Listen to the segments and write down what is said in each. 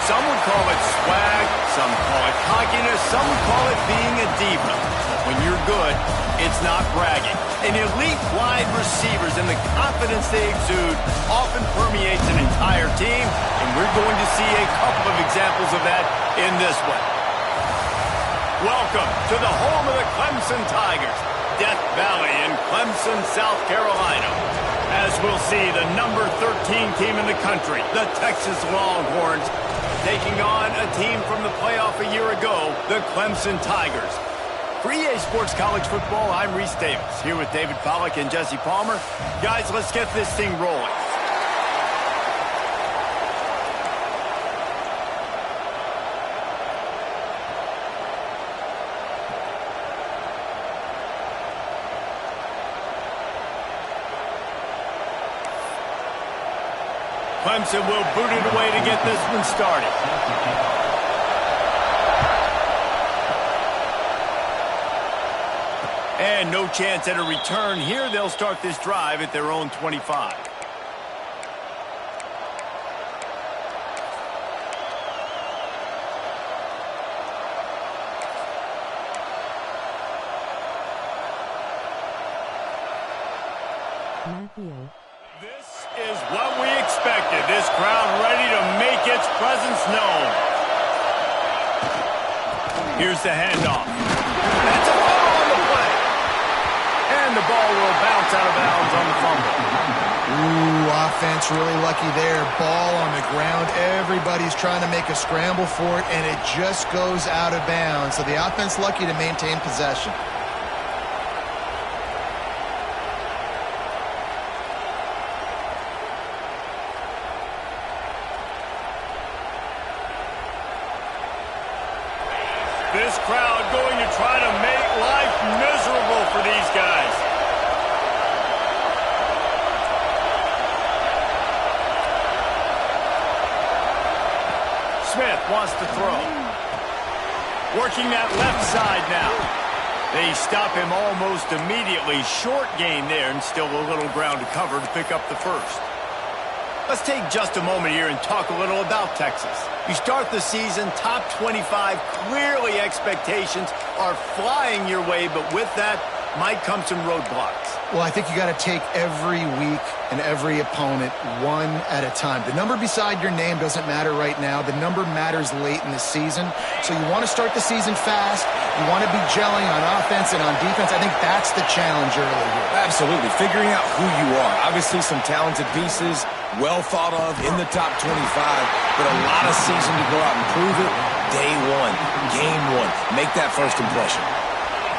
Some would call it swag, some call it cockiness, some would call it being a diva. When you're good, it's not bragging. An elite wide receivers and the confidence they exude often permeates an entire team, and we're going to see a couple of examples of that in this one. Welcome to the home of the Clemson Tigers, Death Valley in Clemson, South Carolina. As we'll see, the number 13 team in the country, the Texas Longhorns, taking on a team from the playoff a year ago, the Clemson Tigers. For EA Sports College Football, I'm Reese Davis, here with David Pollack and Jesse Palmer. Guys, let's get this thing rolling. Clemson will boot it away to get this one started. And no chance at a return here. They'll start this drive at their own 25. This is what we expected. This crowd ready to make its presence known. Here's the handoff. That's a fumble on the play. And the ball will bounce out of bounds on the fumble. Ooh, offense really lucky there. Ball on the ground. Everybody's trying to make a scramble for it, and it just goes out of bounds. So the offense lucky to maintain possession. This crowd going to try to make life miserable for these guys. Smith wants to throw. Working that left side now. They stop him almost immediately. Short gain there, and still a little ground to cover to pick up the first. Let's take just a moment here and talk a little about Texas. You start the season top 25. Clearly expectations are flying your way, but with that might come some roadblocks. Well, I think you got to take every week and every opponent one at a time. The number beside your name doesn't matter right now. The number matters late in the season. So you want to start the season fast. You want to be gelling on offense and on defense. I think that's the challenge early here. Absolutely. Figuring out who you are. Obviously some talented pieces, well thought of in the top 25, but a lot of season to go out and prove it. Day one, game one. Make that first impression.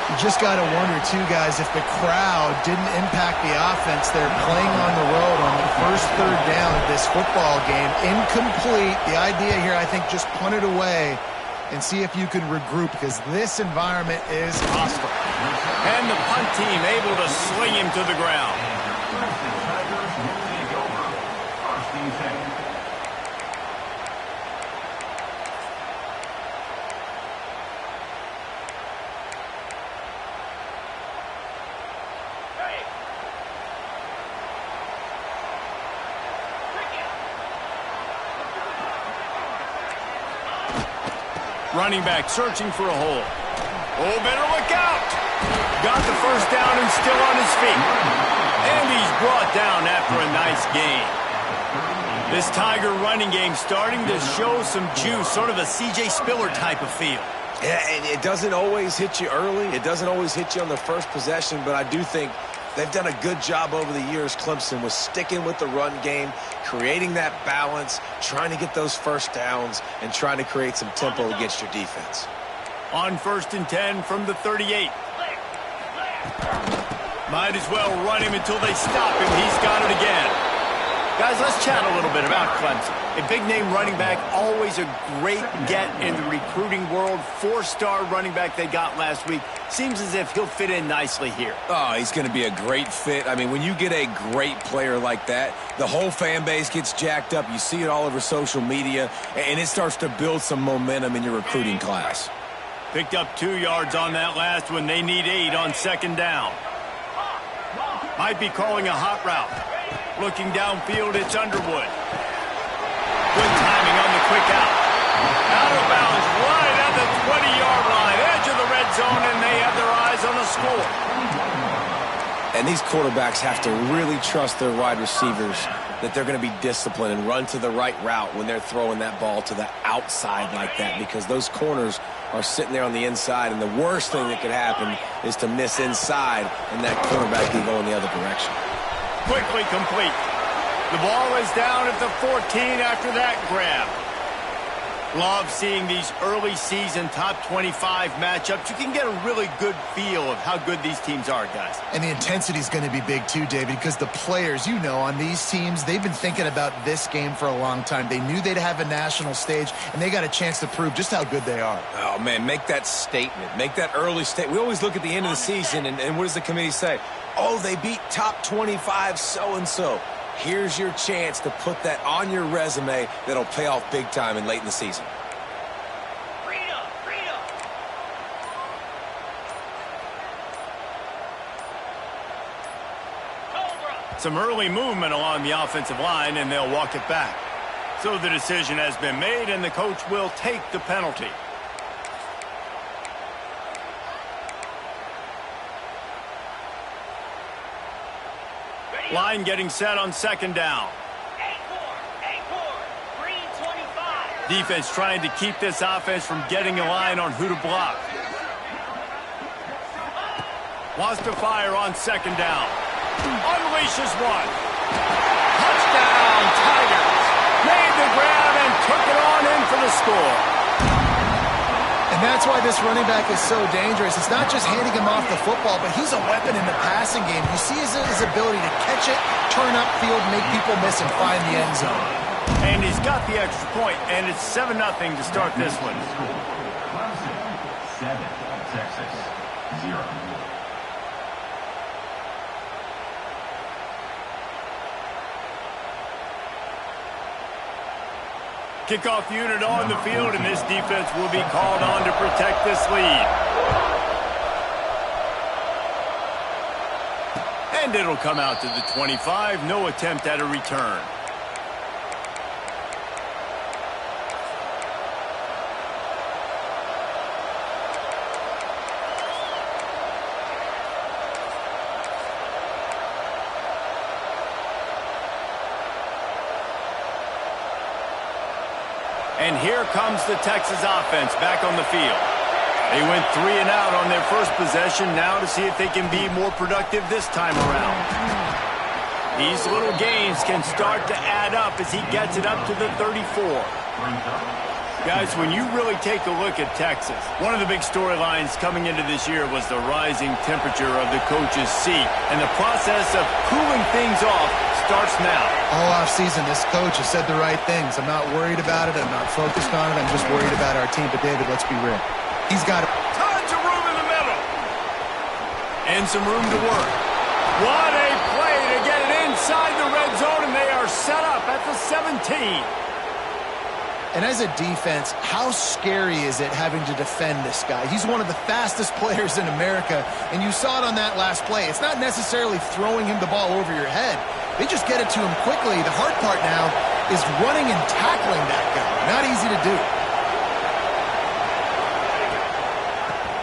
You just got to wonder, too, guys, if the crowd didn't impact the offense. They're playing on the road on the first third down of this football game. Incomplete. The idea here, I think, just punt it away and see if you can regroup, because this environment is hostile. And the punt team able to sling him to the ground. Running back searching for a hole. Oh, better look out. Got the first down and still on his feet. And he's brought down after a nice gain. This Tiger running game starting to show some juice, sort of a C.J. Spiller type of feel. Yeah, and it doesn't always hit you early. It doesn't always hit you on the first possession, but I do think they've done a good job over the years, Clemson, with sticking with the run game, creating that balance, trying to get those first downs, and trying to create some tempo against your defense. On 1st and 10 from the 38. Might as well run him until they stop him. He's got it again. Guys, let's chat a little bit about Clemson. A big-name running back, always a great get in the recruiting world. 4-star running back they got last week. Seems as if he'll fit in nicely here. Oh, he's going to be a great fit. I mean, when you get a great player like that, the whole fan base gets jacked up. You see it all over social media, and it starts to build some momentum in your recruiting class. Picked up 2 yards on that last one. They need 8 on 2nd down. Might be calling a hot route. Looking downfield, it's Underwood. Good timing on the quick out. Out of bounds, right at the 20-yard line, edge of the red zone, and they have their eyes on the score. And these quarterbacks have to really trust their wide receivers that they're going to be disciplined and run to the right route when they're throwing that ball to the outside like that, because those corners are sitting there on the inside, and the worst thing that could happen is to miss inside and that quarterback be going the other direction. Quickly complete. The ball is down at the 14 after that grab. Love seeing these early season top 25 matchups. You can get a really good feel of how good these teams are, guys. And the intensity is going to be big too, David, because the players, you know, on these teams, they've been thinking about this game for a long time. They knew they'd have a national stage, and they got a chance to prove just how good they are. Oh, man, make that statement. Make that early statement. We always look at the end of the season, and what does the committee say? Oh, they beat top 25 so-and-so. Here's your chance to put that on your resume that'll pay off big time and late in the season. Some early movement along the offensive line, and they'll walk it back. So the decision has been made, and the coach will take the penalty. Line getting set on second down. Defense trying to keep this offense from getting a line on who to block. Wants to fire on second down. Unleashes one. Touchdown, Tigers. Made the grab and took it on in for the score. And that's why this running back is so dangerous. It's not just handing him off the football, but he's a weapon in the passing game. You see his ability to catch it, turn upfield, make people miss, and find the end zone. And he's got the extra point, and it's 7-0 to start this one. Clemson, 7, Texas, 0. Kickoff unit on the field, and this defense will be called on to protect this lead. And it'll come out to the 25. No attempt at a return. And here comes the Texas offense back on the field. They went 3 and out on their first possession, now to see if they can be more productive this time around. These little gains can start to add up as he gets it up to the 34. Guys, when you really take a look at Texas, one of the big storylines coming into this year was the rising temperature of the coach's seat, and the process of cooling things off starts now. All offseason, this coach has said the right things. I'm not worried about it. I'm not focused on it. I'm just worried about our team. But, David, let's be real. He's got it. Tons of room in the middle. And some room to work. What a play to get it inside the red zone, and they are set up at the 17. And as a defense, how scary is it having to defend this guy? He's one of the fastest players in America, and you saw it on that last play. It's not necessarily throwing him the ball over your head. They just get it to him quickly. The hard part now is running and tackling that guy. Not easy to do.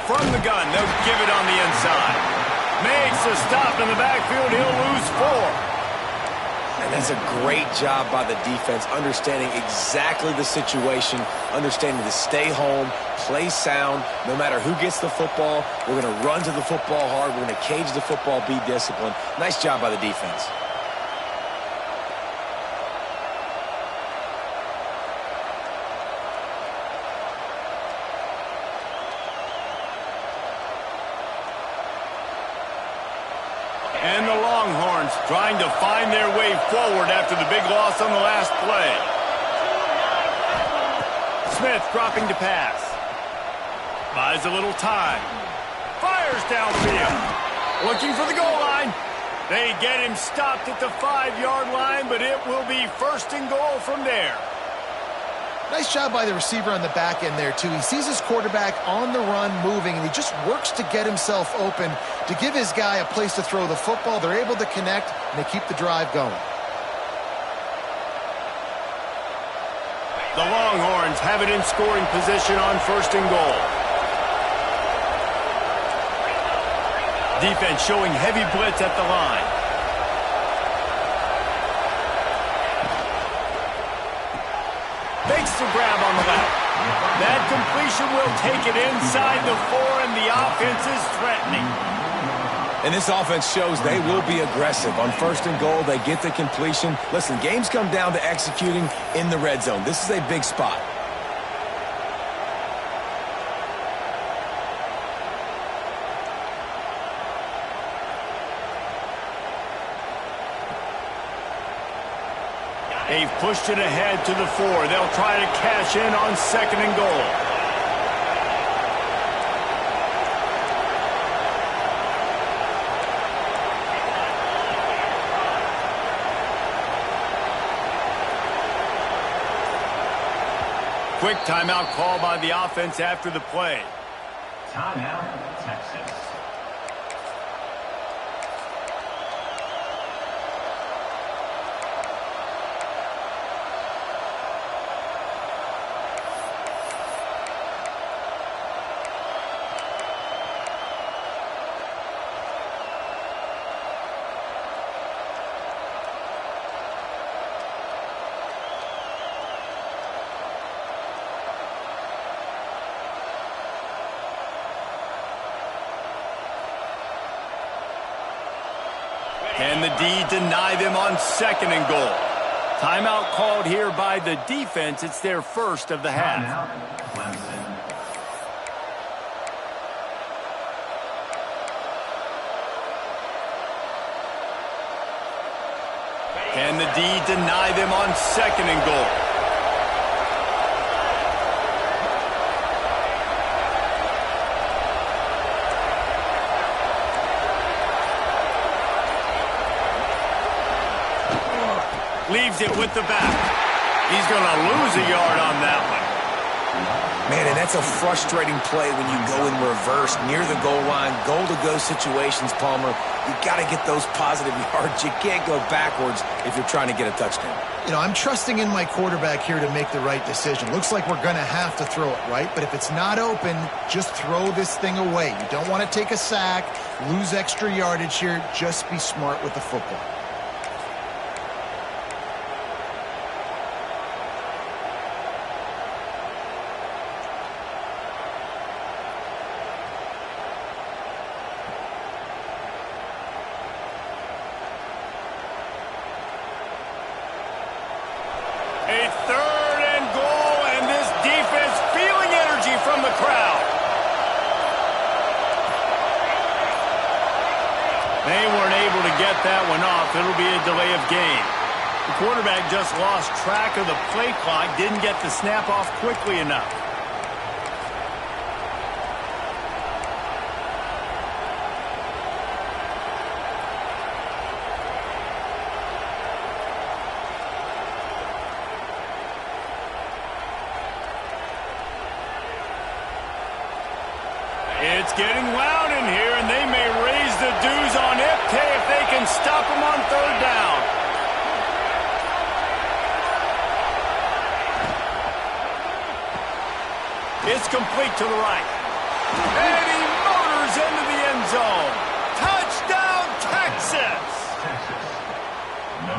From the gun, they'll give it on the inside. Makes a stop in the backfield. He'll lose 4. And that's a great job by the defense, understanding exactly the situation, understanding to stay home, play sound. No matter who gets the football, we're going to run to the football hard. We're going to cage the football, be disciplined. Nice job by the defense. And the Longhorns trying to find their way forward after the big loss on the last play. Smith dropping to pass. Buys a little time. Fires downfield. Looking for the goal line. They get him stopped at the 5-yard line, but it will be 1st and goal from there. Nice job by the receiver on the back end there, too. He sees his quarterback on the run moving, and he just works to get himself open to give his guy a place to throw the football. They're able to connect, and they keep the drive going. The Longhorns have it in scoring position on 1st and goal. Defense showing heavy blitz at the line. Makes the grab on the left. That completion will take it inside the 4, and the offense is threatening. And this offense shows they will be aggressive. On 1st and goal, they get the completion. Listen, games come down to executing in the red zone. This is a big spot. They've pushed it ahead to the 4. They'll try to cash in on 2nd and goal. Quick timeout call by the offense after the play. Timeout, Texas. Can the D deny them on 2nd and goal? Timeout called here by the defense. It's their first of the half. Timeout, Clemson. Can the D deny them on 2nd and goal? Leaves it with the back. He's going to lose a yard on that one. Man, and that's a frustrating play when you go in reverse near the goal line, goal-to-go situations, Palmer. You got to get those positive yards. You can't go backwards if you're trying to get a touchdown. You know, I'm trusting in my quarterback here to make the right decision. Looks like we're going to have to throw it, right? But if it's not open, just throw this thing away. You don't want to take a sack, lose extra yardage here. Just be smart with the football. A 3rd and goal, and this defense feeling energy from the crowd. They weren't able to get that one off. It'll be a delay of game. The quarterback just lost track of the play clock, didn't get the snap off quickly enough. It's getting loud in here, and they may raise the dues on Ipte if they can stop him on 3rd down. It's complete to the right. And he motors into the end zone. Touchdown, Texas!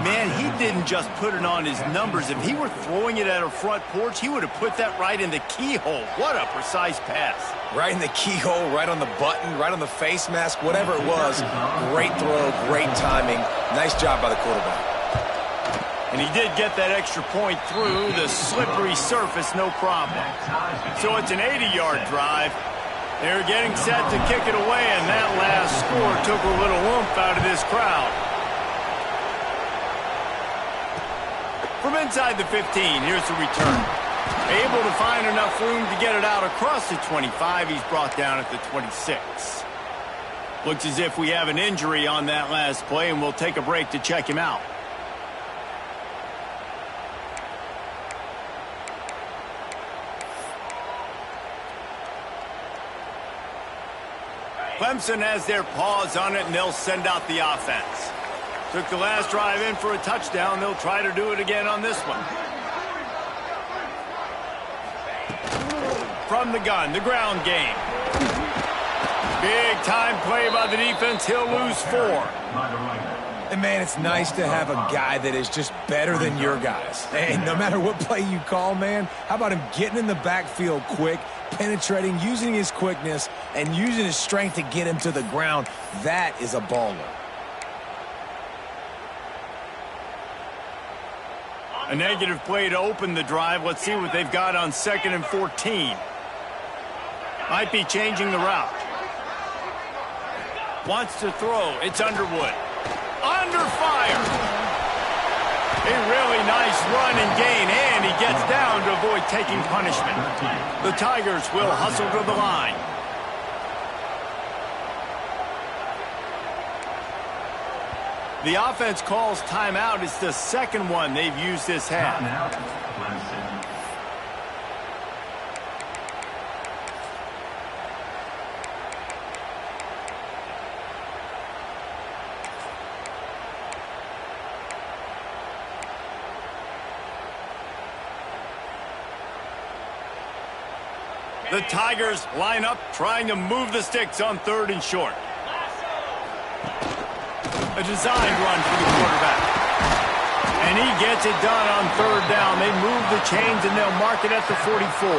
Man, he didn't just put it on his numbers. If he were throwing it at a front porch, he would have put that right in the keyhole. What a precise pass. Right in the keyhole, right on the button, right on the face mask, whatever it was. Great throw, great timing. Nice job by the quarterback. And he did get that extra point through the slippery surface, no problem. So it's an 80-yard drive. They're getting set to kick it away, and that last score took a little oomph out of this crowd. From inside the 15, here's the return. Able to find enough room to get it out across the 25. He's brought down at the 26. Looks as if we have an injury on that last play, and we'll take a break to check him out. Clemson has their paws on it, and they'll send out the offense. Took the last drive in for a touchdown. They'll try to do it again on this one. from the gun, the ground game. Big time play by the defense. He'll lose 4. And, man, it's nice to have a guy that is just better than your guys. Hey, no matter what play you call, man, how about him getting in the backfield quick, penetrating, using his quickness, and using his strength to get him to the ground? That is a baller. A negative play to open the drive. Let's see what they've got on 2nd and 14. Might be changing the route. Wants to throw. It's Underwood. Under fire. A really nice run and gain, and he gets down to avoid taking punishment. The Tigers will hustle to the line. The offense calls timeout. It's the second one they've used this half. Timeout, Clemson. The Tigers line up, trying to move the sticks on 3rd and short. A designed run for the quarterback. And he gets it done on 3rd down. They move the chains, and they'll mark it at the 44.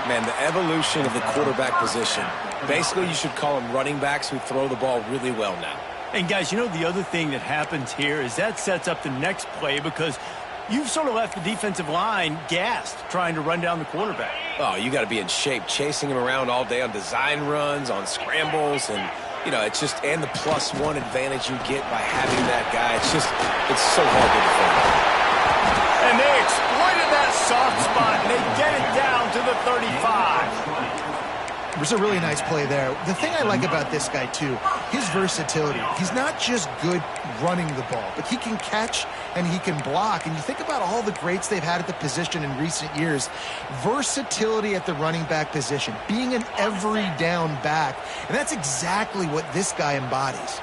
Man, the evolution of the quarterback position. Basically, you should call them running backs who throw the ball really well now. And, guys, you know the other thing that happens here is that sets up the next play because you've sort of left the defensive line gassed trying to run down the quarterback. Oh, you got to be in shape, chasing him around all day on design runs, on scrambles, and you know, it's just, and the +1 advantage you get by having that guy. It's so hard to defend. And they exploited that soft spot, and they get it down to the 35. It was a really nice play there. The thing I like about this guy, too, his versatility. He's not just good running the ball, but he can catch and he can block. And you think about all the greats they've had at the position in recent years. Versatility at the running back position, being an every down back. And that's exactly what this guy embodies.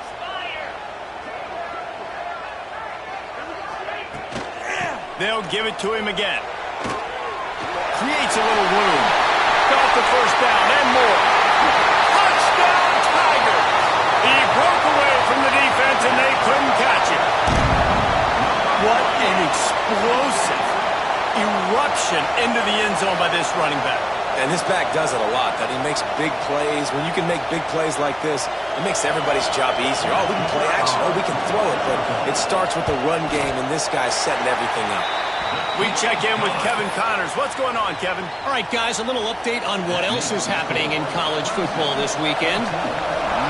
They'll give it to him again. Creates a little room. Got the first down and more. Touchdown, Tiger! He broke away from the defense and they couldn't catch him. What an explosive eruption into the end zone by this running back. And this back does it a lot. That he makes big plays. When you can make big plays like this, it makes everybody's job easier. Oh, we can play action. Oh, we can throw it. But it starts with the run game, and this guy's setting everything up. We check in with Kevin Connors. What's going on, Kevin? All right, guys, a little update on what else is happening in college football this weekend.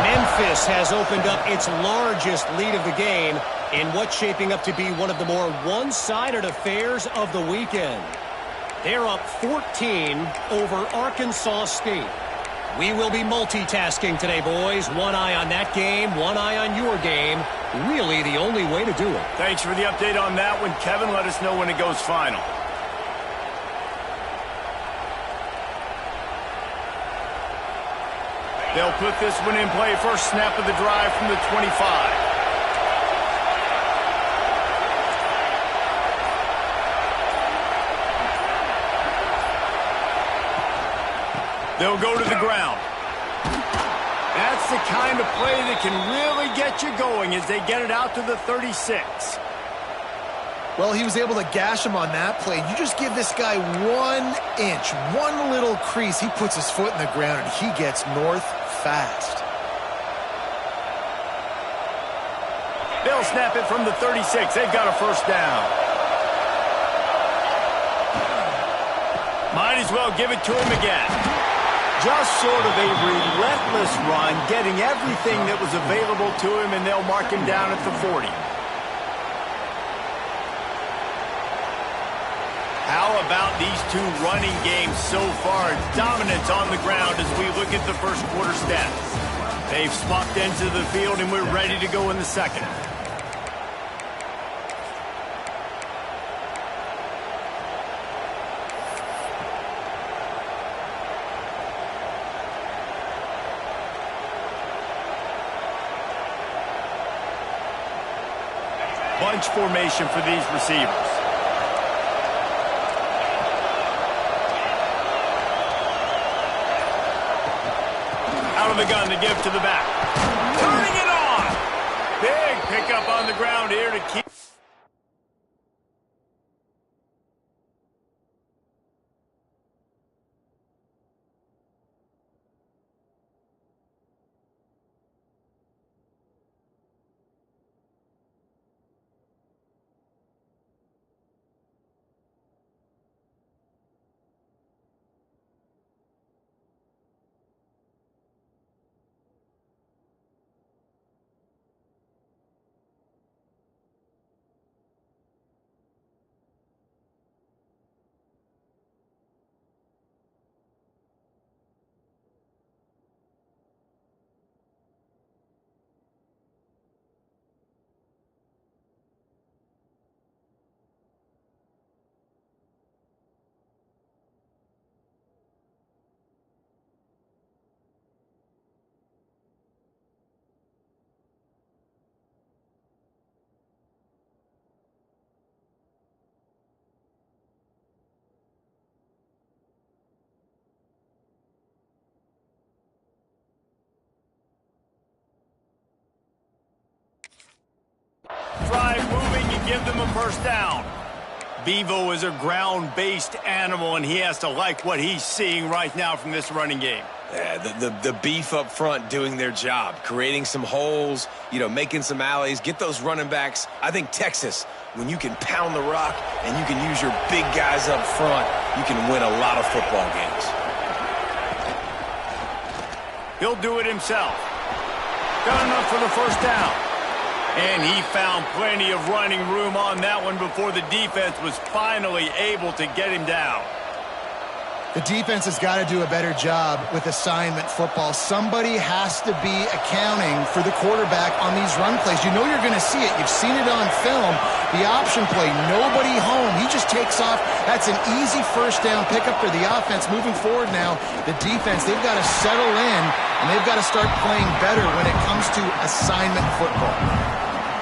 Memphis has opened up its largest lead of the game in what's shaping up to be one of the more one-sided affairs of the weekend. They're up 14 over Arkansas State. We will be multitasking today, boys. One eye on that game, one eye on your game. Really the only way to do it. Thanks for the update on that one, Kevin. Let us know when it goes final. They'll put this one in play. First snap of the drive from the 25. They'll go to the ground. That's the kind of play that can really get you going as they get it out to the 36. Well, he was able to gash him on that play. You just give this guy 1 inch, one little crease. He puts his foot in the ground, and he gets north fast. They'll snap it from the 36. They've got a first down. Might as well give it to him again. Just sort of a relentless run, getting everything that was available to him, and they'll mark him down at the 40. How about these two running games so far? Dominance on the ground as we look at the first quarter stats. They've swapped into the field, and we're ready to go in the second. Bunch formation for these receivers. the gun to give to the back. Turning it on. Big pickup on the ground here to keep. Drive moving, you give them a first down. Bevo is a ground-based animal, and he has to like what he's seeing right now from this running game. Yeah, the beef up front doing their job, creating some holes, making some alleys, get those running backs. I think Texas, when you can pound the rock and you can use your big guys up front, you can win a lot of football games. He'll do it himself. Got enough for the first down. And he found plenty of running room on that one before the defense was finally able to get him down. The defense has got to do a better job with assignment football. Somebody has to be accounting for the quarterback on these run plays. You know you're going to see it. You've seen it on film. The option play, nobody home. He just takes off. That's an easy first down pickup for the offense. Moving forward now, the defense, they've got to settle in, and they've got to start playing better when it comes to assignment football.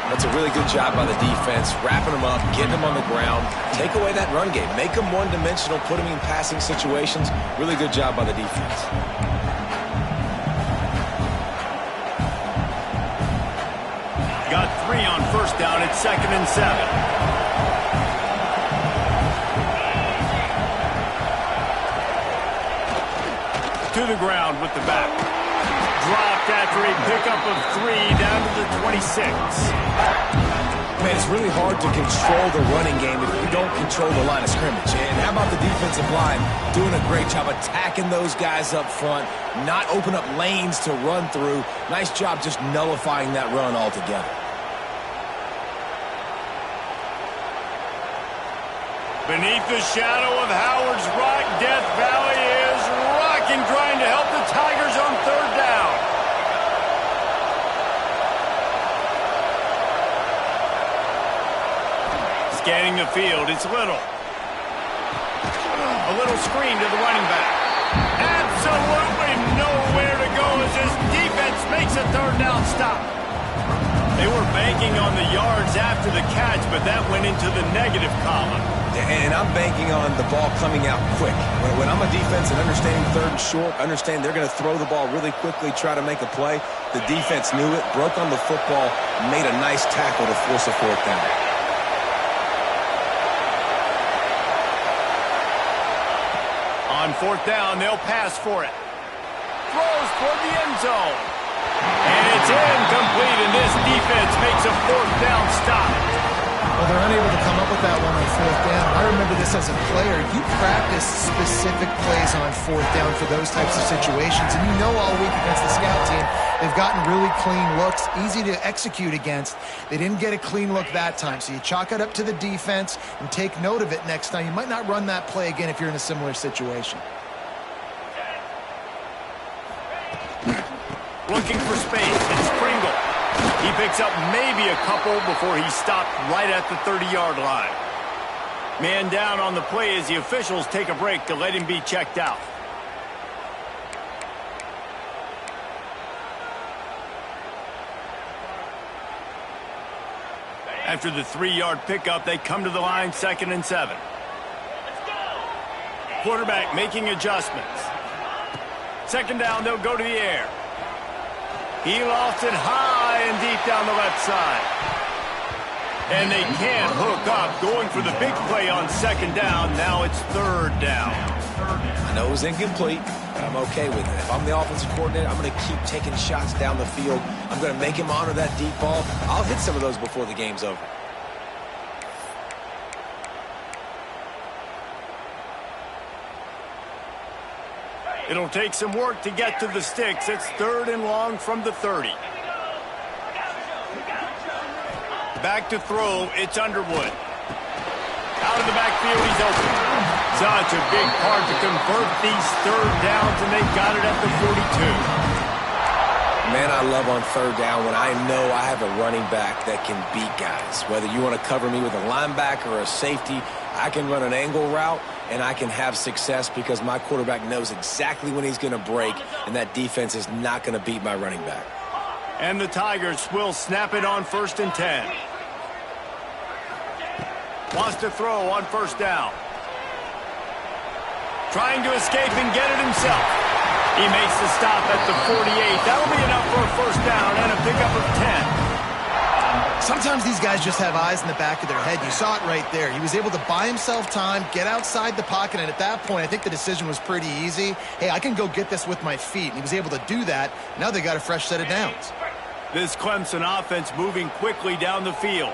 That's a really good job by the defense, wrapping them up, getting them on the ground, take away that run game, make them one-dimensional, put them in passing situations. Really good job by the defense. Got 3 on first down at 2nd and 7. To the ground with the back. Dropped after a pickup of 3 down to the 26. Man, it's really hard to control the running game if you don't control the line of scrimmage. And how about the defensive line doing a great job attacking those guys up front, not open up lanes to run through. Nice job just nullifying that run altogether. Beneath the shadow of Howard's Rock, Death Valley is rocking, trying to help the Tigers on 3rd down. Scanning the field, it's Little. A little screen to the running back. Absolutely nowhere to go as this defense makes a 3rd down stop. They were banking on the yards after the catch, but that went into the negative column. And I'm banking on the ball coming out quick. When I'm a defense and understanding 3rd and short, understand they're going to throw the ball really quickly, try to make a play. The defense knew it, broke on the football, made a nice tackle to force a 4th down. On 4th down, they'll pass for it. Throws toward the end zone. And it's incomplete, and this defense makes a 4th down stop. Well, they're unable to come up with that one on 4th down. I remember this as a player. You practice specific plays on 4th down for those types of situations, and you know all week against the scout team, they've gotten really clean looks, easy to execute against. They didn't get a clean look that time, so you chalk it up to the defense and take note of it next time. You might not run that play again if you're in a similar situation. Looking for space, it's Pringle. He picks up maybe a couple before he's stopped right at the 30-yard line. Man down on the play as the officials take a break to let him be checked out. After the 3-yard pickup, they come to the line, 2nd and 7. Quarterback making adjustments. 2nd down, they'll go to the air. He lost it high and deep down the left side. And they can't hook up, going for the big play on second down. Now it's third down. I know it was incomplete, but I'm okay with it. If I'm the offensive coordinator, I'm going to keep taking shots down the field. I'm going to make him honor that deep ball. I'll hit some of those before the game's over. It'll take some work to get to the sticks. It's third and long from the 30. Back to throw, it's Underwood. Out of the backfield, he's open. Such a big part to convert these third downs, and they got it at the 42. Man, I love on third down when I know I have a running back that can beat guys. Whether you want to cover me with a linebacker or a safety, I can run an angle route, and I can have success because my quarterback knows exactly when he's going to break, and that defense is not going to beat my running back. And the Tigers will snap it on 1st and 10. Wants to throw on first down. Trying to escape and get it himself. He makes the stop at the 48. That'll be enough for a first down and a pickup of 10. Sometimes these guys just have eyes in the back of their head. You saw it right there. He was able to buy himself time, get outside the pocket, and at that point, I think the decision was pretty easy. Hey, I can go get this with my feet. And he was able to do that. Now they got a fresh set of downs. This Clemson offense moving quickly down the field.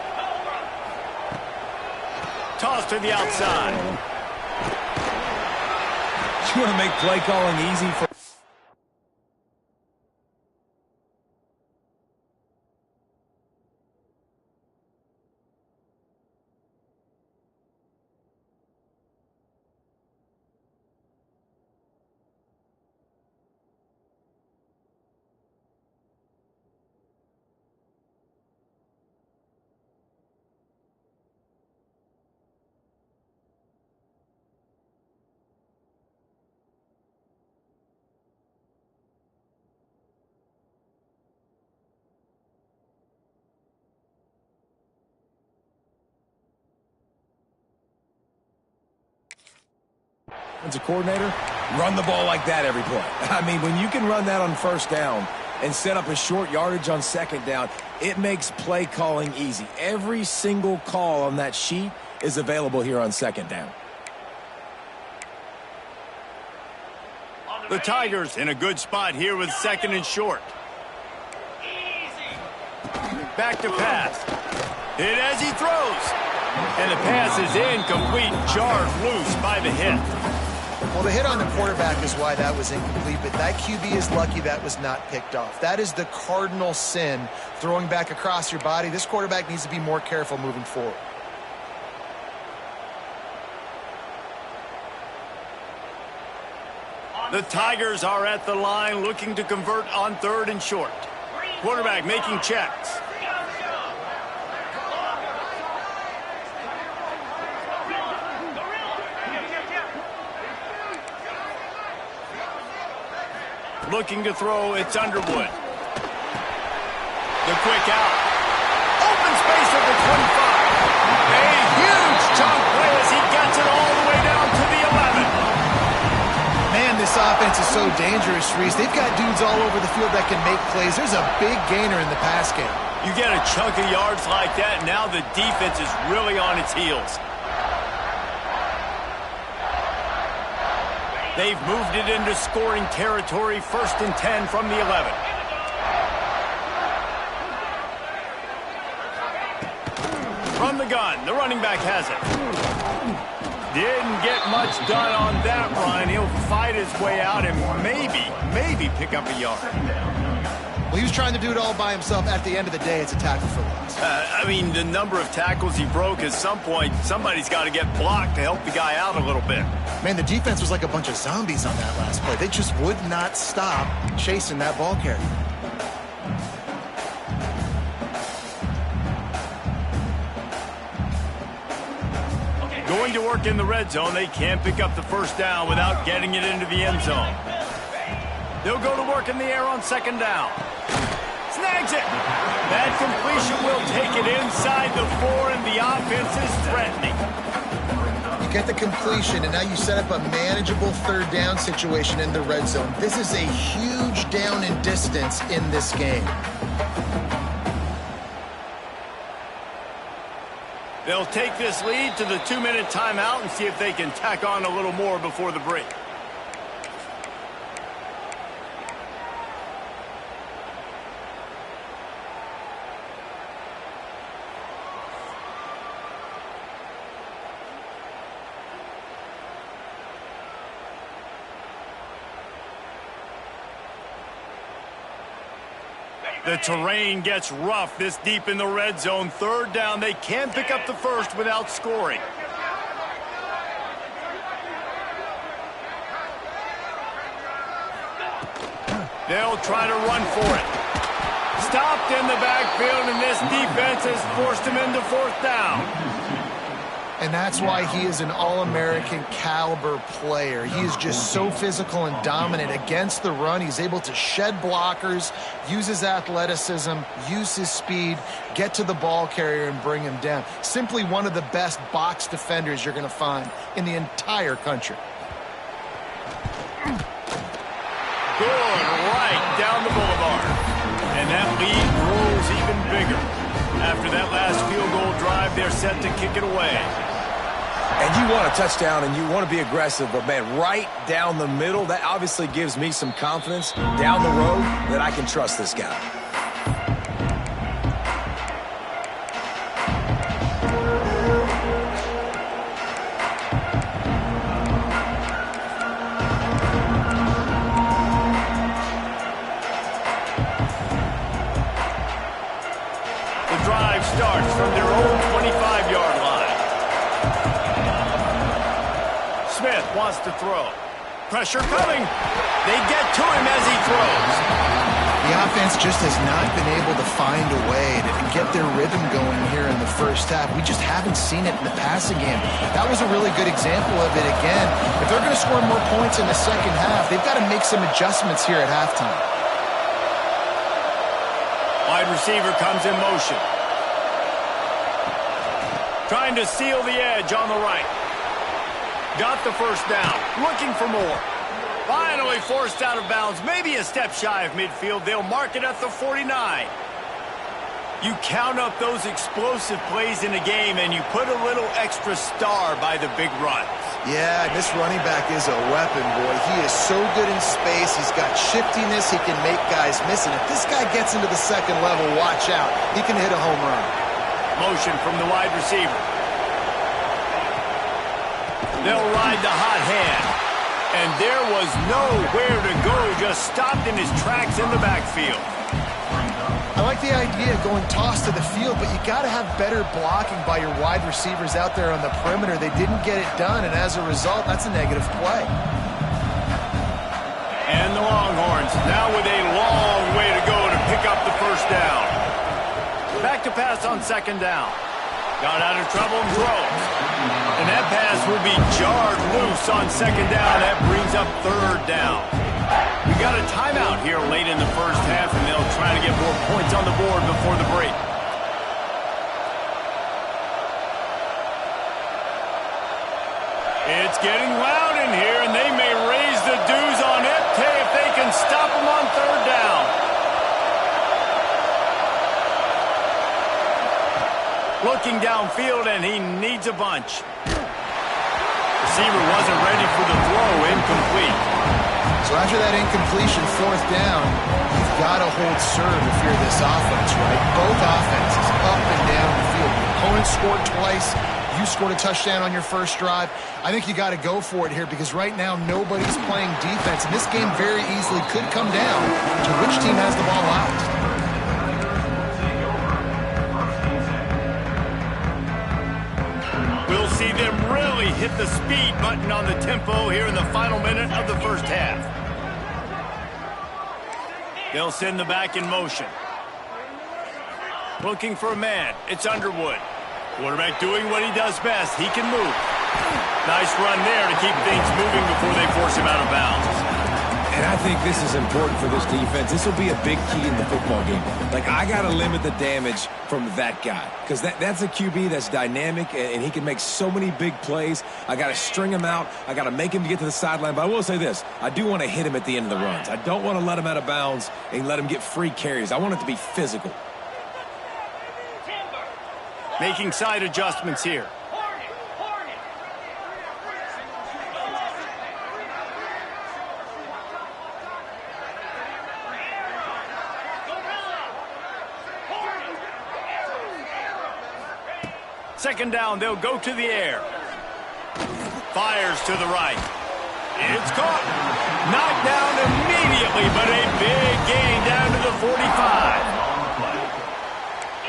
Toss to the outside. You want to make play calling easy for... As a coordinator, run the ball like that every play. I mean, when you can run that on first down and set up a short yardage on second down, it makes play calling easy. Every single call on that sheet is available here on second down. The Tigers in a good spot here with second and short. Back to pass. Hit as he throws. And the pass is incomplete, jarred loose by the hit. Well, the hit on the quarterback is why that was incomplete, but that QB is lucky that was not picked off. That is the cardinal sin, throwing back across your body. This quarterback needs to be more careful moving forward. The Tigers are at the line looking to convert on third and short. Quarterback making checks. Looking to throw, it's Underwood. The quick out. Open space at the 25. A huge chunk play as he gets it all the way down to the 11. Man, this offense is so dangerous, Reese. They've got dudes all over the field that can make plays. There's a big gainer in the pass game. You get a chunk of yards like that, now the defense is really on its heels. They've moved it into scoring territory, 1st and 10 from the 11. From the gun, the running back has it. Didn't get much done on that run. He'll fight his way out and maybe pick up a yard. Well, he was trying to do it all by himself. At the end of the day, it's a tackle for loss. I mean, the number of tackles he broke, at some point, somebody's got to get blocked to help the guy out a little bit. Man, the defense was like a bunch of zombies on that last play. They just would not stop chasing that ball carrier. Going to work in the red zone. They can't pick up the first down without getting it into the end zone. They'll go to work in the air on second down. Snags it. That completion will take it inside the 4, and the offense is threatening. You get the completion, and now you set up a manageable third down situation in the red zone. This is a huge down in distance in this game. They'll take this lead to the 2-minute timeout and see if they can tack on a little more before the break. The terrain gets rough this deep in the red zone. Third down, they can pick up the first without scoring. They'll try to run for it. Stopped in the backfield, and this defense has forced him into fourth down. And that's why he is an All-American caliber player. He is just so physical and dominant against the run. He's able to shed blockers, use his athleticism, use his speed, get to the ball carrier and bring him down. Simply one of the best box defenders you're going to find in the entire country. Good, right down the boulevard. And that lead grows even bigger. After that last field goal drive, they're set to kick it away. And you want a touchdown and you want to be aggressive, but man, right down the middle, that obviously gives me some confidence down the road that I can trust this guy. The drive starts from their own 25-yard line. Smith wants to throw. Pressure coming. They get to him as he throws. The offense just has not been able to find a way to get their rhythm going here in the first half. We just haven't seen it in the passing game. That was a really good example of it again. If they're going to score more points in the second half, they've got to make some adjustments here at halftime. Wide receiver comes in motion. Trying to seal the edge on the right. Got the first down. Looking for more. Finally forced out of bounds. Maybe a step shy of midfield. They'll mark it at the 49. You count up those explosive plays in a game, and you put a little extra star by the big runs. Yeah, this running back is a weapon, boy. He is so good in space. He's got shiftiness. He can make guys miss. And if this guy gets into the second level, watch out. He can hit a home run. Motion from the wide receiver. They'll ride the hot hand. And there was nowhere to go, just stopped in his tracks in the backfield. I like the idea of going toss to the field, but you got to have better blocking by your wide receivers out there on the perimeter. They didn't get it done, and as a result, that's a negative play. And the Longhorns now with a long way to go to pick up the first down. Back to pass on second down. Got out of trouble and throws. And that pass will be jarred loose on second down. That brings up third down. We got a timeout here late in the first half, and they'll try to get more points on the board before the break. It's getting loud in here, and they may raise the dues on Epte if they can stop them on third down. Looking downfield, and he needs a bunch. Receiver wasn't ready for the throw, incomplete. So after that incompletion, fourth down, you've got to hold serve if you're this offense, right? Both offenses up and down the field. Your opponent scored twice. You scored a touchdown on your first drive. I think you got to go for it here because right now nobody's playing defense. And this game very easily could come down to which team has the ball last. We'll see them really hit the speed button on the tempo here in the final minute of the first half. They'll send the back in motion. Looking for a man. It's Underwood. Quarterback doing what he does best. He can move. Nice run there to keep things moving before they force him out of bounds. And I think this is important for this defense. This will be a big key in the football game. Like, I got to limit the damage from that guy because that's a QB that's dynamic, and he can make so many big plays. I got to string him out. I got to make him get to the sideline. But I will say this. I do want to hit him at the end of the runs. I don't want to let him out of bounds and let him get free carries. I want it to be physical. Making side adjustments here. Second down, they'll go to the air. Fires to the right. It's caught. Knocked down immediately, but a big gain down to the 45.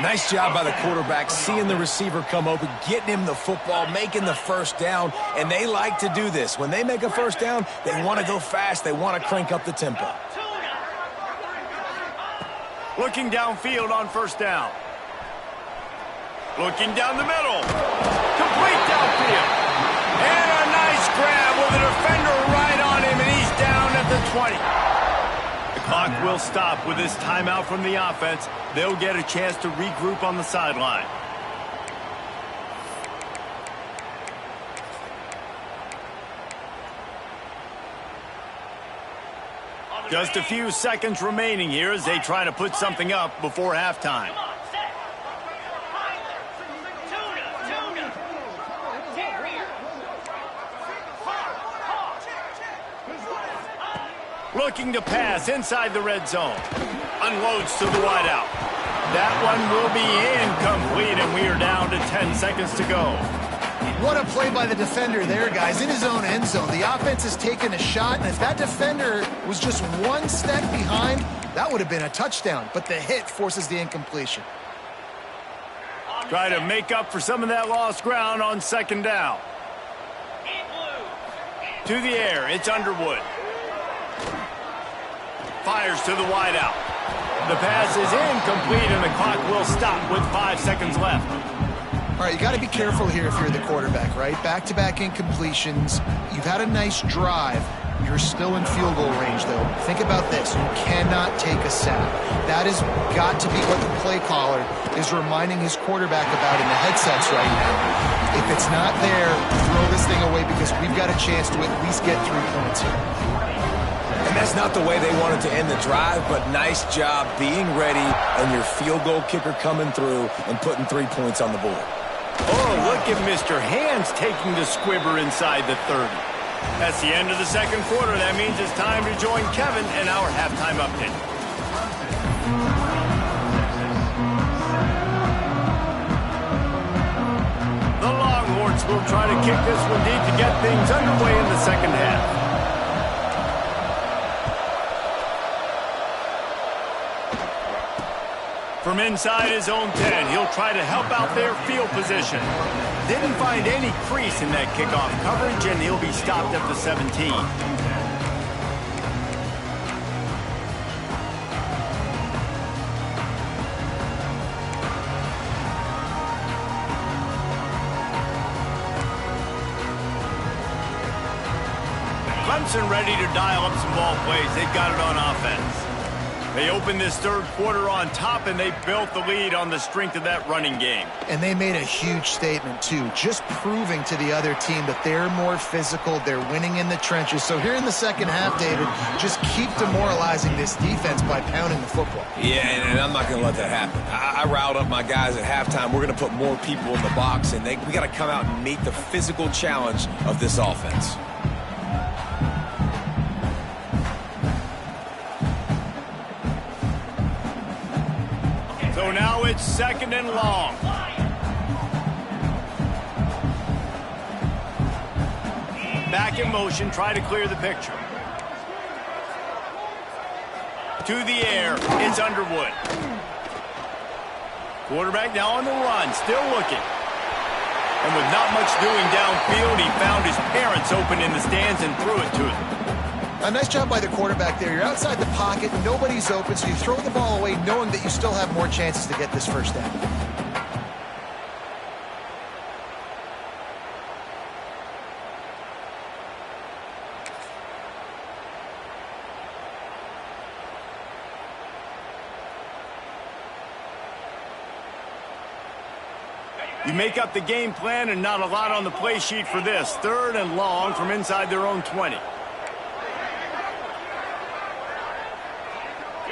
Nice job by the quarterback, seeing the receiver come open, getting him the football, making the first down, and they like to do this. When they make a first down, they want to go fast. They want to crank up the tempo. Looking downfield on first down. Looking down the middle. Complete downfield. And a nice grab with a defender right on him, and he's down at the 20. The clock will stop with this timeout from the offense. They'll get a chance to regroup on the sideline. Just a few seconds remaining here as they try to put something up before halftime. Looking to pass inside the red zone. Unloads to the wideout. That one will be incomplete, and we are down to 10 seconds to go. What a play by the defender there, guys, in his own end zone. The offense has taken a shot, and if that defender was just one step behind, that would have been a touchdown. But the hit forces the incompletion. Try to make up for some of that lost ground on second down. To the air, it's Underwood. Fires to the wideout. The pass is incomplete, and the clock will stop with 5 seconds left. All right, you got to be careful here if you're the quarterback, right? Back-to-back incompletions. You've had a nice drive. You're still in field goal range, though. Think about this. You cannot take a sack. That has got to be what the play caller is reminding his quarterback about in the headsets right now. If it's not there, throw this thing away because we've got a chance to at least get 3 points here. And that's not the way they wanted to end the drive, but nice job being ready and your field goal kicker coming through and putting 3 points on the board. Oh, look at Mr. Hands taking the squibber inside the 30. That's the end of the second quarter. That means it's time to join Kevin in our halftime update. The Longhorns will try to kick this one deep to get things underway in the second half. From inside his own 10, he'll try to help out their field position. Didn't find any crease in that kickoff coverage, and he'll be stopped at the 17. Clemson ready to dial up some ball plays. They've got it on offense. They opened this third quarter on top, and they built the lead on the strength of that running game. And they made a huge statement, too, just proving to the other team that they're more physical, they're winning in the trenches. So here in the second half, David, just keep demoralizing this defense by pounding the football. Yeah, and I'm not going to let that happen. I riled up my guys at halftime. We're going to put more people in the box, and we got to come out and meet the physical challenge of this offense. So now it's second and long. Back in motion, try to clear the picture. To the air, it's Underwood. Quarterback now on the run, still looking. And with not much doing downfield, he found his parents open in the stands and threw it to him. A nice job by the quarterback there. You're outside the pocket, nobody's open, so you throw the ball away knowing that you still have more chances to get this first down. You make up the game plan and not a lot on the play sheet for this. 3rd and long from inside their own 20.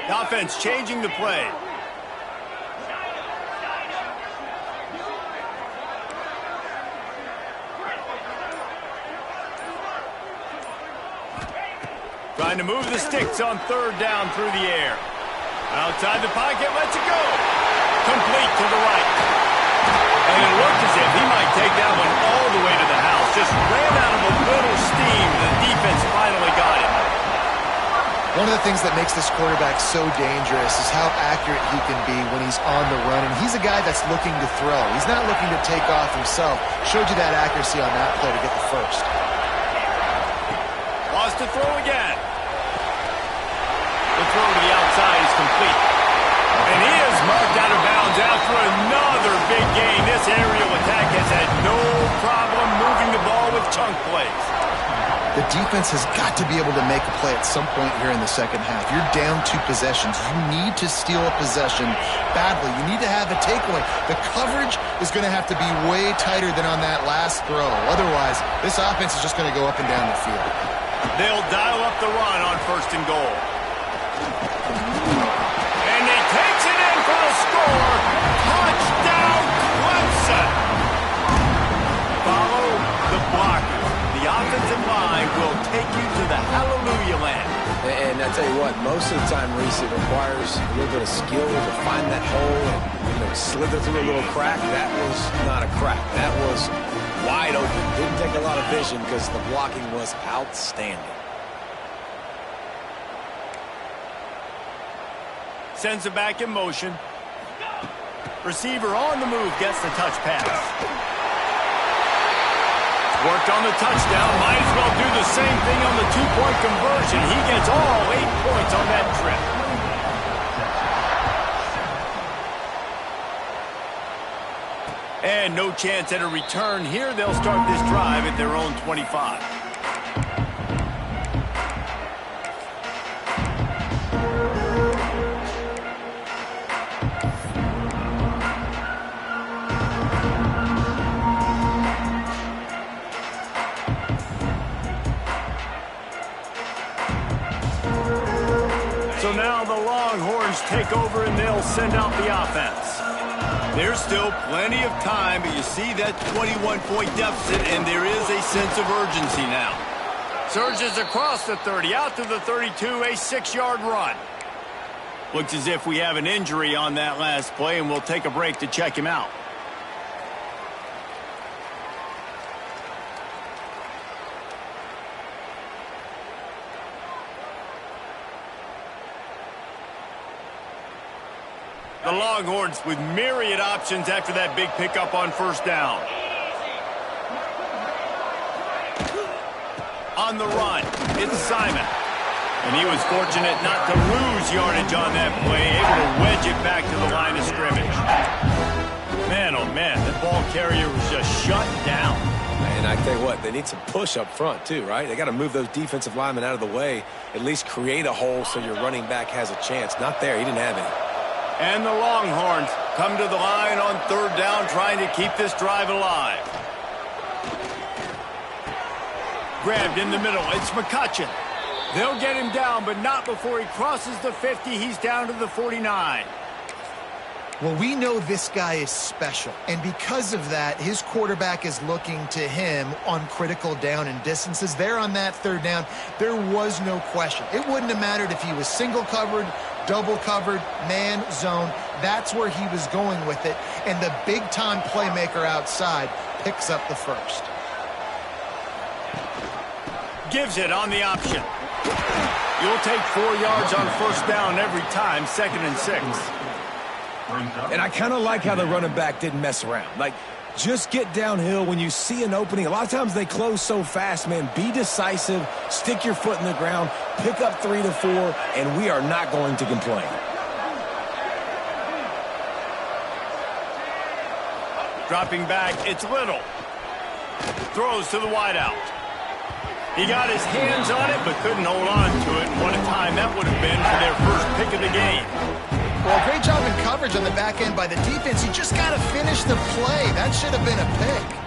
The offense changing the play. Trying to move the sticks on 3rd down through the air. Outside the pocket, lets it go. Complete to the right. And it looked as if he might take that one all the way to the house. Just ran out of a little steam. The defense finally got him. One of the things that makes this quarterback so dangerous is how accurate he can be when he's on the run. And he's a guy that's looking to throw. He's not looking to take off himself. Showed you that accuracy on that play to get the first. Lost to throw again. The throw to the outside is complete. And he is marked out of bounds after another big gain. This aerial attack has had no problem moving the ball with chunk plays. The defense has got to be able to make a play at some point here in the second half. You're down 2 possessions. You need to steal a possession badly. You need to have a takeaway. The coverage is going to have to be way tighter than on that last throw. Otherwise, this offense is just going to go up and down the field. They'll dial up the run on 1st and goal. And he takes it in for the score. Touchdown, Clemson. Follow the blocker. The offensive line will take you to the hallelujah land. And I tell you what, most of the time, Reese, it requires a little bit of skill to find that hole and slither through a little crack. That was not a crack. That was wide open. Didn't take a lot of vision because the blocking was outstanding. Sends it back in motion. Receiver on the move gets the touch pass. Worked on the touchdown. Might as well do the same thing on the 2-point conversion. He gets all 8 points on that trip. And no chance at a return here. They'll start this drive at their own 25. So now the Longhorns take over and they'll send out the offense. There's still plenty of time, but you see that 21-point deficit, and there is a sense of urgency now. Surges across the 30, out to the 32, a 6-yard run. Looks as if we have an injury on that last play, and we'll take a break to check him out. The Longhorns with myriad options after that big pickup on 1st down. On the run, it's Simon. And he was fortunate not to lose yardage on that play, able to wedge it back to the line of scrimmage. Man, oh man, the ball carrier was just shut down. And I tell you what, they need some push up front too, right? They got to move those defensive linemen out of the way, at least create a hole so your running back has a chance. Not there, he didn't have any. And the Longhorns come to the line on 3rd down, trying to keep this drive alive. Grabbed in the middle. It's McCutcheon. They'll get him down, but not before he crosses the 50. He's down to the 49. Well, we know this guy is special, and because of that, his quarterback is looking to him on critical down and distances. There on that 3rd down, there was no question. It wouldn't have mattered if he was single covered, double covered, man, zone. That's where he was going with it, and the big-time playmaker outside picks up the first. Gives it on the option. You'll take 4 yards on 1st down every time, 2nd and 6. And I kind of like how the running back didn't mess around. Like, just get downhill when you see an opening. A lot of times they close so fast, man. Be decisive, stick your foot in the ground, pick up 3 to 4, and we are not going to complain. Dropping back, it's Little. Throws to the wideout. He got his hands on it, but couldn't hold on to it. What a time that would have been for their first pick of the game. Well, great job in coverage on the back end by the defense. You just got to finish the play. That should have been a pick.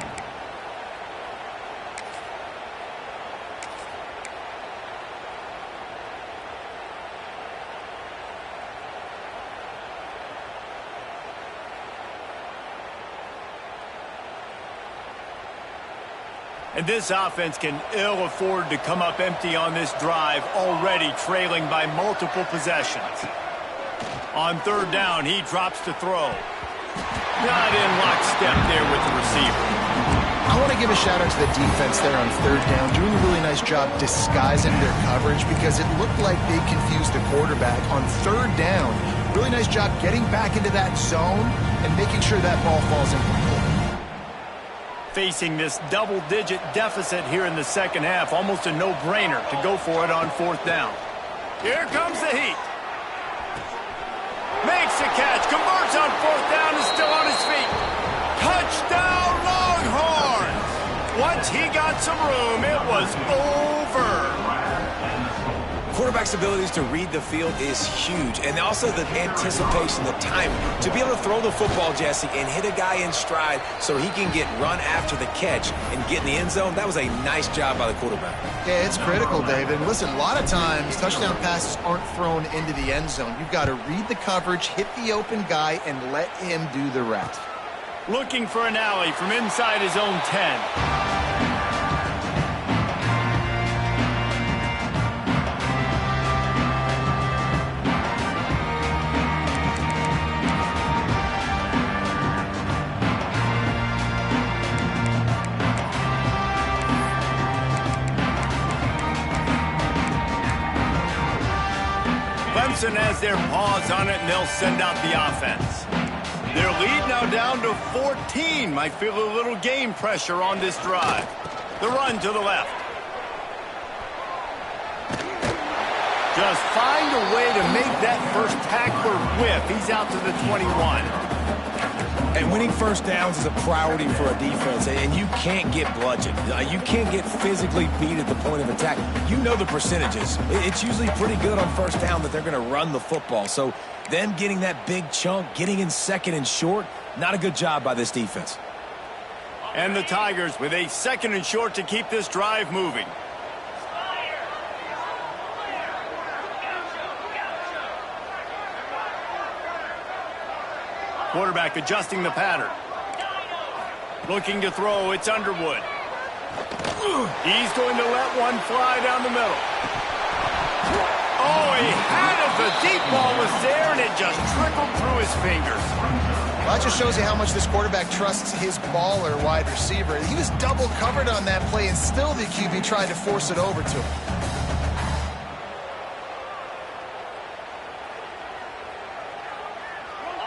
And this offense can ill afford to come up empty on this drive, already trailing by multiple possessions. On third down, he drops to throw. Not in lockstep there with the receiver. I want to give a shout-out to the defense there on third down, doing a really nice job disguising their coverage because it looked like they confused the quarterback on third down. Really nice job getting back into that zone and making sure that ball falls incomplete. Facing this double-digit deficit here in the second half, almost a no-brainer to go for it on fourth down. Here comes the heat. Makes the catch, converts on fourth down, is still on his feet. Touchdown, Longhorns! Once he got some room, it was over. Quarterback's abilities to read the field is huge, and also the anticipation, the timing. To be able to throw the football, Jesse, and hit a guy in stride so he can get run after the catch and get in the end zone, that was a nice job by the quarterback. Yeah, it's critical, David. Listen, a lot of times touchdown passes aren't thrown into the end zone. You've got to read the coverage, hit the open guy, and let him do the rest. Looking for an alley from inside his own 10. Clemson has their paws on it, and they'll send out the offense. Their lead now down to 14. Might feel a little game pressure on this drive. The run to the left. Just find a way to make that first tackler whiff. He's out to the 21. And winning first downs is a priority for a defense, and you can't get bludgeoned. You can't get physically beat at the point of attack. You know the percentages. It's usually pretty good on first down that they're going to run the football. So them getting that big chunk, getting in second and short, not a good job by this defense. And the Tigers with a second and short to keep this drive moving. Quarterback adjusting the pattern. Looking to throw, it's Underwood. He's going to let one fly down the middle. Oh, he had it. The deep ball was there, and it just trickled through his fingers. Well, that just shows you how much this quarterback trusts his baller wide receiver. He was double covered on that play, and still the QB tried to force it over to him.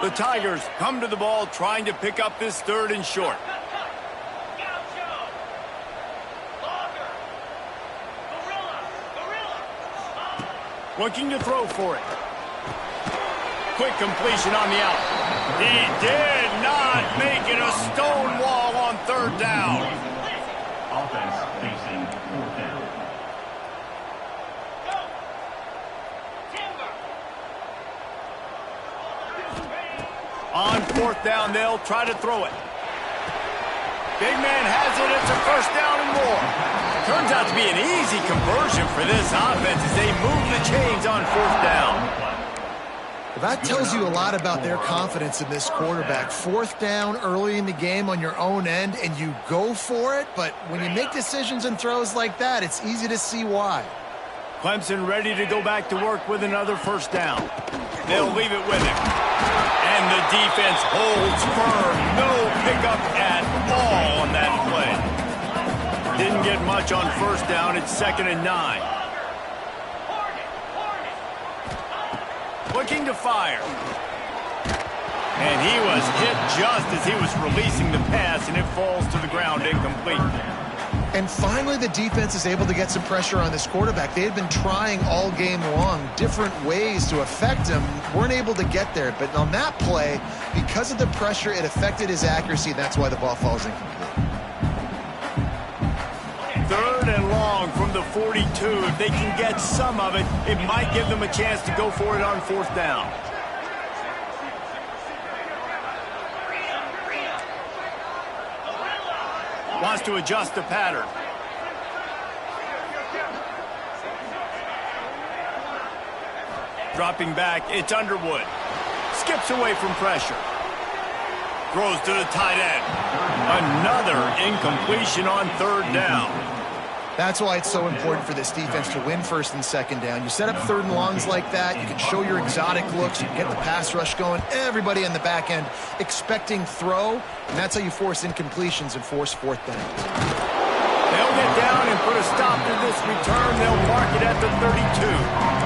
The Tigers come to the ball trying to pick up this third and short. Looking to throw for it. Quick completion on the out. He did not make it a stone wall on third down. Offense facing fourth down. On fourth down, they'll try to throw it. Big man has it. It's a first down and more. Turns out to be an easy conversion for this offense as they move the chains on fourth down. Well, that tells you a lot about their confidence in this quarterback. Fourth down early in the game on your own end, and you go for it. But when you make decisions and throws like that, it's easy to see why. Clemson ready to go back to work with another first down. They'll leave it with him. And the defense holds firm. No pickup at all on that play. Didn't get much on first down. It's 2nd and 9. Looking to fire. And he was hit just as he was releasing the pass, and it falls to the ground incomplete. And finally, the defense is able to get some pressure on this quarterback. They had been trying all game long different ways to affect him. Weren't able to get there. But on that play, because of the pressure, it affected his accuracy. That's why the ball falls incomplete. Third and long from the 42. If they can get some of it, it might give them a chance to go for it on fourth down. Wants to adjust the pattern. Dropping back, it's Underwood. Skips away from pressure. Throws to the tight end. Another incompletion on third down. That's why it's so important for this defense to win first and second down. You set up third and longs like that, you can show your exotic looks, you can get the pass rush going, everybody in the back end expecting throw, and that's how you force incompletions and force fourth down. They'll get down and put a stop to this return. They'll mark it at the 32.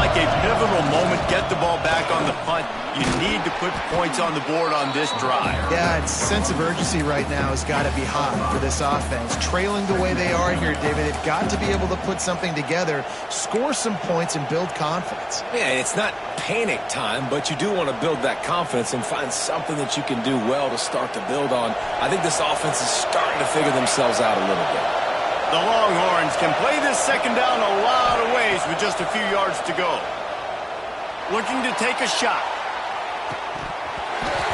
A pivotal moment. Get the ball back on the punt. You need to put points on the board on this drive. Yeah, its sense of urgency right now has got to be high for this offense. Trailing the way they are here, David, they've got to be able to put something together, score some points, and build confidence. Yeah, it's not panic time, but you do want to build that confidence and find something that you can do well to start to build on. I think this offense is starting to figure themselves out a little bit. The Longhorns can play this second down a lot of ways with just a few yards to go. Looking to take a shot.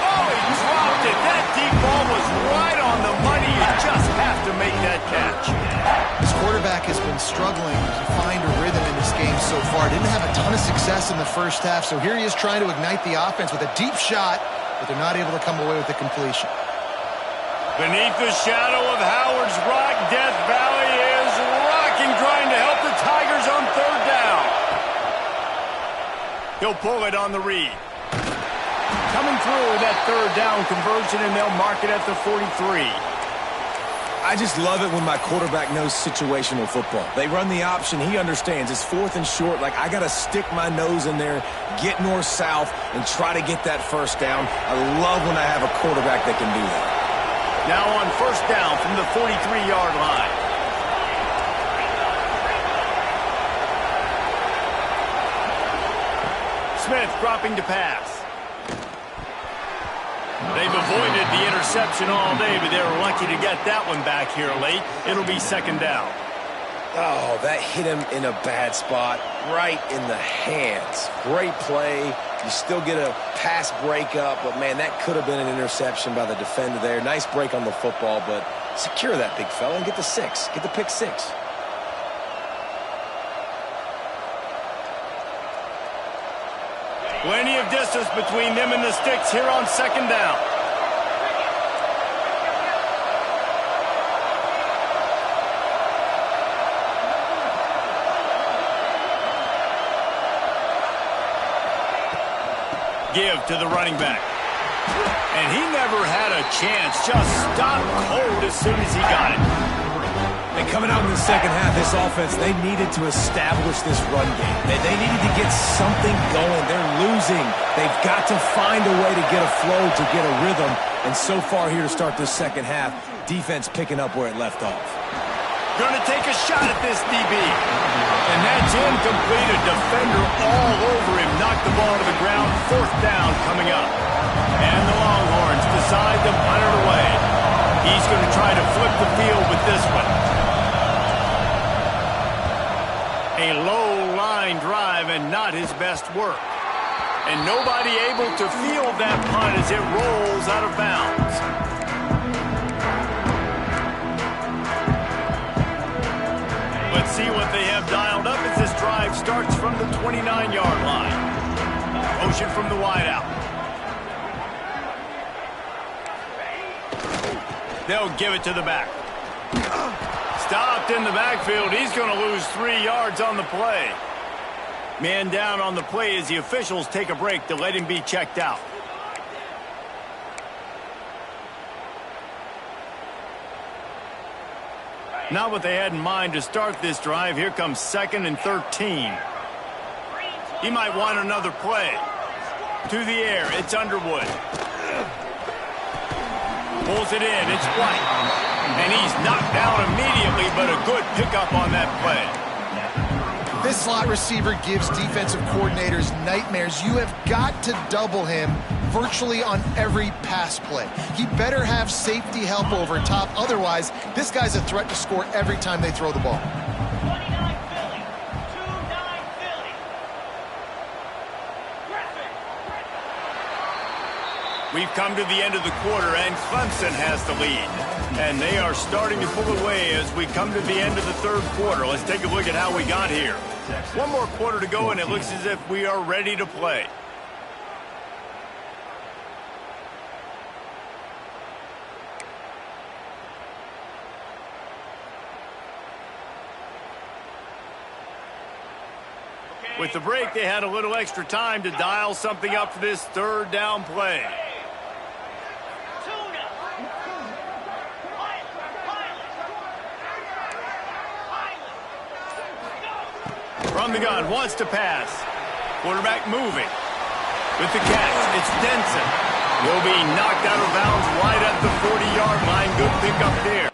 Oh, he dropped it. That deep ball was right on the money. You just have to make that catch. This quarterback has been struggling to find a rhythm in this game so far. Didn't have a ton of success in the first half, so here he is trying to ignite the offense with a deep shot, but they're not able to come away with the completion. Beneath the shadow of Howard's Rock, Death Valley is rocking, trying to help the Tigers on third down. He'll pull it on the read. Coming through that third down conversion, and they'll mark it at the 43. I just love it when my quarterback knows situational football. They run the option. He understands. It's fourth and short. Like, I got to stick my nose in there, get north-south, and try to get that first down. I love when I have a quarterback that can do that. Now on first down from the 43-yard line. Smith dropping to pass. They've avoided the interception all day, but they were lucky to get that one back here late. It'll be second down. Oh, that hit him in a bad spot, right in the hands. Great play. You still get a pass breakup, but, man, that could have been an interception by the defender there. Nice break on the football, but secure that big fella and get the six. Get the pick six. Plenty of distance between them and the sticks here on second down. Give to the running back. And he never had a chance. Just stopped cold as soon as he got it. And coming out in the second half, this offense, they needed to establish this run game. They needed to get something going. They're losing. They've got to find a way to get a flow, to get a rhythm. And so far here to start this second half, defense picking up where it left off. Going to take a shot at this DB. And that's incomplete. A defender all over him. Knocked the ball to the ground. Fourth down coming up. And the Longhorns decide to punt it away. He's going to try to flip the field with this one. A low line drive and not his best work. And nobody able to field that punt as it rolls out of bounds. Let's see what they have dialed up as this drive starts from the 29-yard line. Motion from the wideout. They'll give it to the back. Stopped in the backfield. He's going to lose 3 yards on the play. Man down on the play as the officials take a break to let him be checked out. Not what they had in mind to start this drive. Here comes 2nd and 13. He might want another play. To the air, it's Underwood. Pulls it in, it's White. And he's knocked down immediately, but a good pickup on that play. This slot receiver gives defensive coordinators nightmares. You have got to double him virtually on every pass play. He better have safety help over top. Otherwise, this guy's a threat to score every time they throw the ball. We've come to the end of the quarter, and Clemson has the lead. And they are starting to pull away as we come to the end of the third quarter. Let's take a look at how we got here. One more quarter to go, and it looks as if we are ready to play. With the break, they had a little extra time to dial something up for this third down play. From the gun, wants to pass. Quarterback moving. With the catch, it's Denson. He'll be knocked out of bounds right at the 40-yard line. Good pickup there.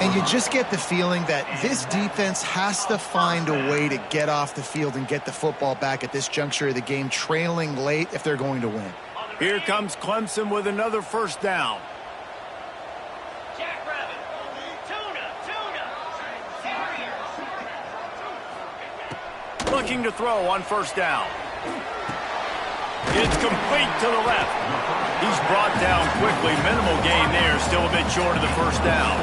And you just get the feeling that this defense has to find a way to get off the field and get the football back at this juncture of the game, trailing late if they're going to win. Here comes Clemson with another first down. Looking to throw on first down. It's complete to the left. He's brought down quickly. Minimal gain there. Still a bit short of the first down.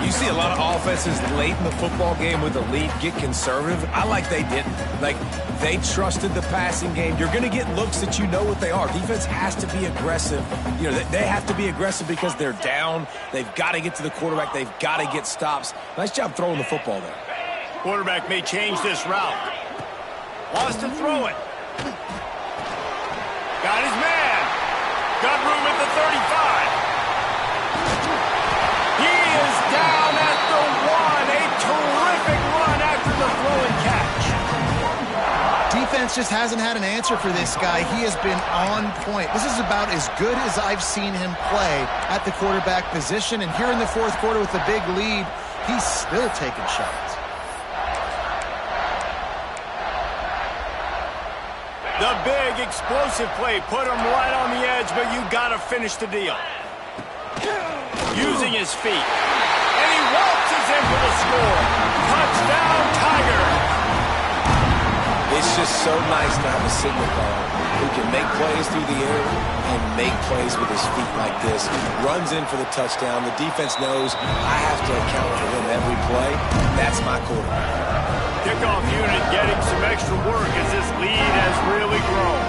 You see a lot of offenses late in the football game with a lead get conservative. I like they didn't. Like, they trusted the passing game. You're going to get looks that you know what they are. Defense has to be aggressive. You know, they have to be aggressive because they're down. They've got to get to the quarterback. They've got to get stops. Nice job throwing the football there. Quarterback may change this route. Wants to throw it. Got his man. Got room at the 35. He is down at the 1. A terrific run after the throw and catch. Defense just hasn't had an answer for this guy. He has been on point. This is about as good as I've seen him play at the quarterback position. And here in the fourth quarter with a big lead, he's still taking shots. The big explosive play put him right on the edge, but you got to finish the deal. Using his feet. And he waltzes in for the score. Touchdown, Tiger. It's just so nice to have a signal caller who can make plays through the air and make plays with his feet like this. Runs in for the touchdown. The defense knows I have to account for him every play. That's my quarterback. Kickoff unit getting some extra work as this lead has really grown.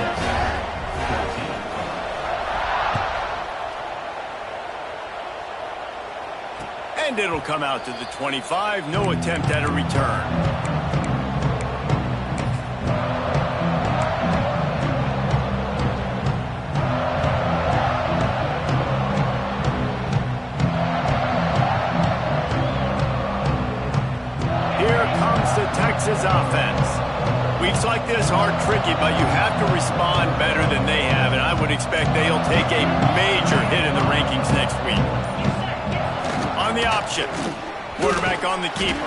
And it'll come out to the 25. No attempt at a return. Texas offense. Weeks like this are tricky, but you have to respond better than they have, and I would expect they'll take a major hit in the rankings next week. On the option, quarterback on the keeper.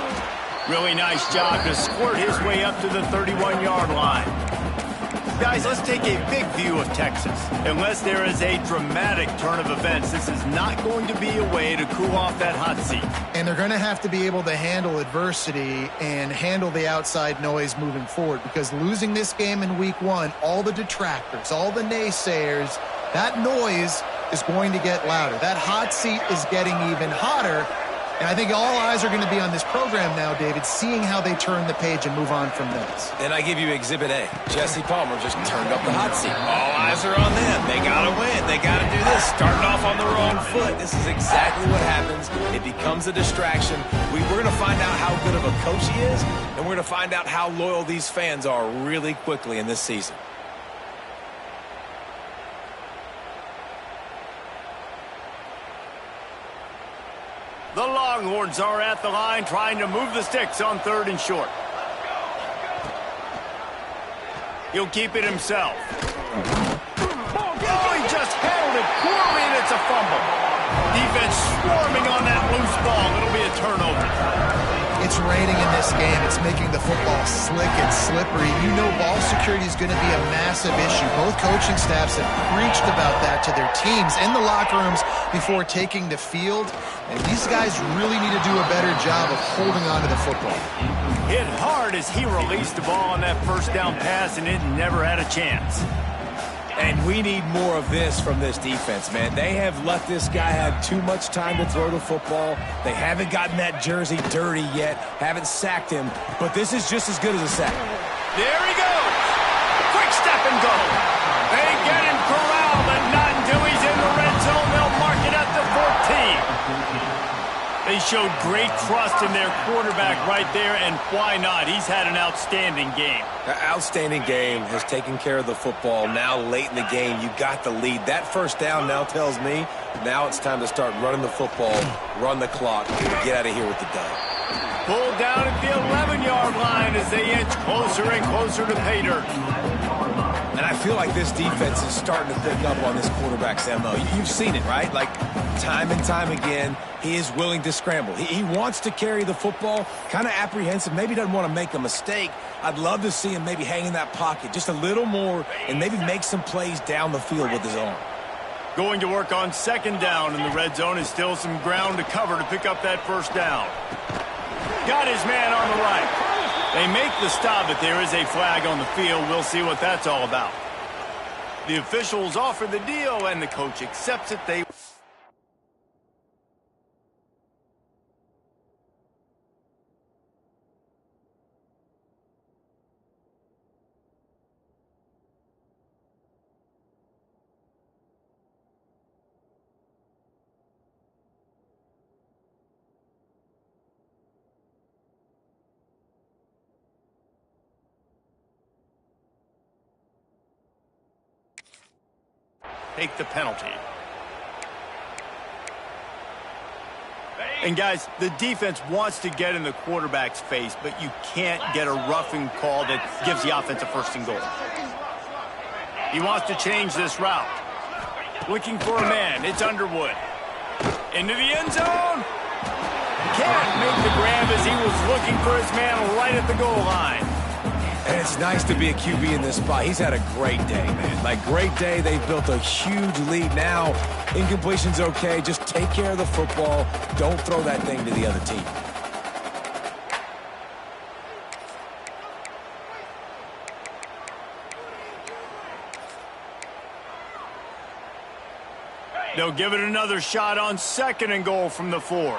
Really nice job to squirt his way up to the 31-yard line. Guys, let's take a big view of Texas. Unless there is a dramatic turn of events, this is not going to be a way to cool off that hot seat. And they're going to have to be able to handle adversity and handle the outside noise moving forward, because losing this game in week one, all the detractors, all the naysayers, that noise is going to get louder. That hot seat is getting even hotter, And I think all eyes are going to be on this program now, David, seeing how they turn the page and move on from this. And I give you Exhibit A. Jesse Palmer just turned up the hot seat. All eyes are on them. They got to win. They got to do this. Starting off on the wrong foot. This is exactly what happens. It becomes a distraction. We're going to find out how good of a coach he is, and we're going to find out how loyal these fans are really quickly in this season. The Longhorns are at the line trying to move the sticks on 3rd and short. He'll keep it himself. Oh, he just handled it poorly, and it's a fumble. Defense swarming on that loose ball. It'll be a turnover. It's raining in this game. It's making the football slick and slippery. You know ball security is going to be a massive issue. Both coaching staffs have preached about that to their teams in the locker rooms before taking the field. And these guys really need to do a better job of holding on to the football. Hit hard as he released the ball on that first down pass, and it never had a chance. And we need more of this from this defense, man. They have let this guy have too much time to throw the football. They haven't gotten that jersey dirty yet, haven't sacked him, but this is just as good as a sack. There he goes. Quick step and go. They get him corralled, but not until he's in the red zone. They'll mark it at the 14. They showed great trust in their quarterback right there, and why not? He's had an outstanding game. An outstanding game, has taken care of the football. Now late in the game, you got the lead. That first down now tells me now it's time to start running the football, run the clock, and get out of here with the dub. Pulled down at the 11-yard line as they inch closer and closer to pay dirt. And I feel like this defense is starting to pick up on this quarterback's MO. You've seen it, right? Like, time and time again, he is willing to scramble. He wants to carry the football, kind of apprehensive, maybe doesn't want to make a mistake. I'd love to see him maybe hang in that pocket just a little more and maybe make some plays down the field with his arm. Going to work on 2nd down in the red zone is still some ground to cover to pick up that first down. Got his man on the right. They make the stop, but there is a flag on the field. We'll see what that's all about. The officials offer the deal, and the coach accepts it. They take the penalty. And guys, the defense wants to get in the quarterback's face, but you can't get a roughing call that gives the offense a 1st and goal. He wants to change this route. Looking for a man. It's Underwood. Into the end zone. Can't make the grab as he was looking for his man right at the goal line. And it's nice to be a QB in this spot. He's had a great day, man. Like, great day. They've built a huge lead now. Incompletion's okay. Just take care of the football. Don't throw that thing to the other team. They'll give it another shot on 2nd and goal from the 4.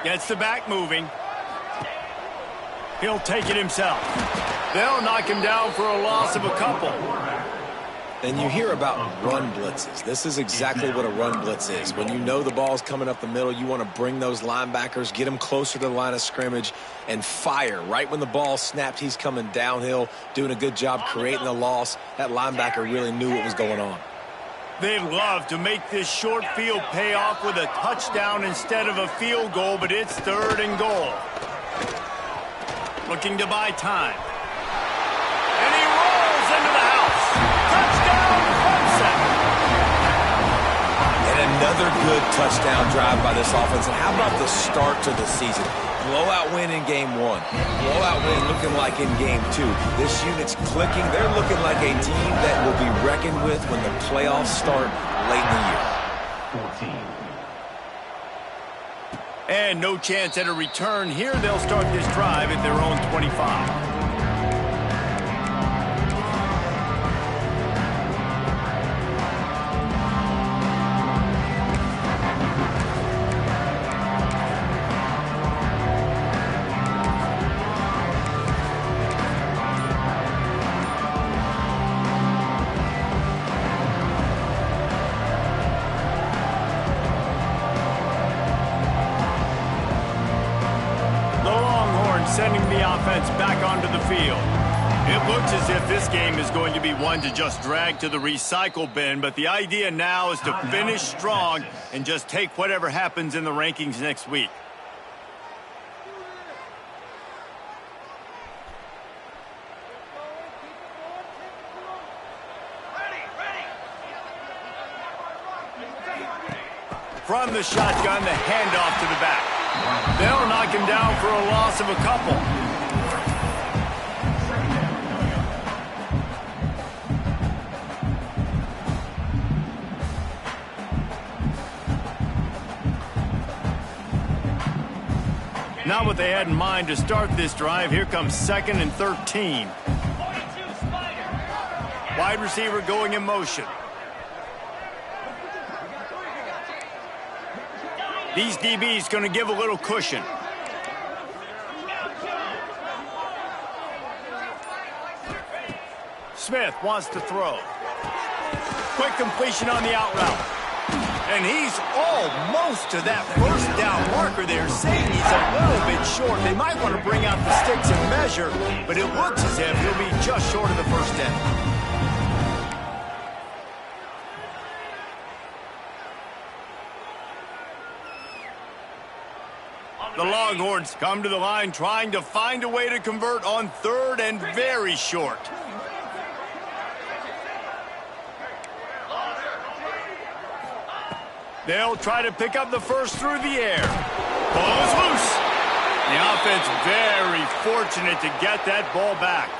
Gets the back moving. He'll take it himself. They'll knock him down for a loss of a couple. And you hear about run blitzes. This is exactly what a run blitz is. When you know the ball's coming up the middle, you want to bring those linebackers, get them closer to the line of scrimmage, and fire. Right when the ball snapped, he's coming downhill, doing a good job creating the loss. That linebacker really knew what was going on. They'd love to make this short field pay off with a touchdown instead of a field goal, but it's 3rd and goal. Looking to buy time. And he rolls into the house. Touchdown, Clemson. And another good touchdown drive by this offense. And how about the start to the season? Blowout win in game 1. Blowout win looking like in game 2. This unit's clicking. They're looking like a team that will be reckoned with when the playoffs start late in the year. 14. And no chance at a return here. They'll start this drive at their own 25. sending the offense back onto the field. It looks as if this game is going to be one to just drag to the recycle bin, but the idea now is to finish strong and just take whatever happens in the rankings next week. From the shotgun, the handoff to the back. They'll knock him down for a loss of a couple. Not what they had in mind to start this drive. Here comes 2nd and 13. Wide receiver going in motion. These DBs going to give a little cushion. Smith wants to throw. Quick completion on the out route. And he's almost to that first down marker there, saying he's a little bit short. They might want to bring out the sticks and measure, but it looks as if he'll be just short of the first down. The Longhorns come to the line trying to find a way to convert on 3rd and very short. They'll try to pick up the first through the air. Ball is loose. The offense very fortunate to get that ball back.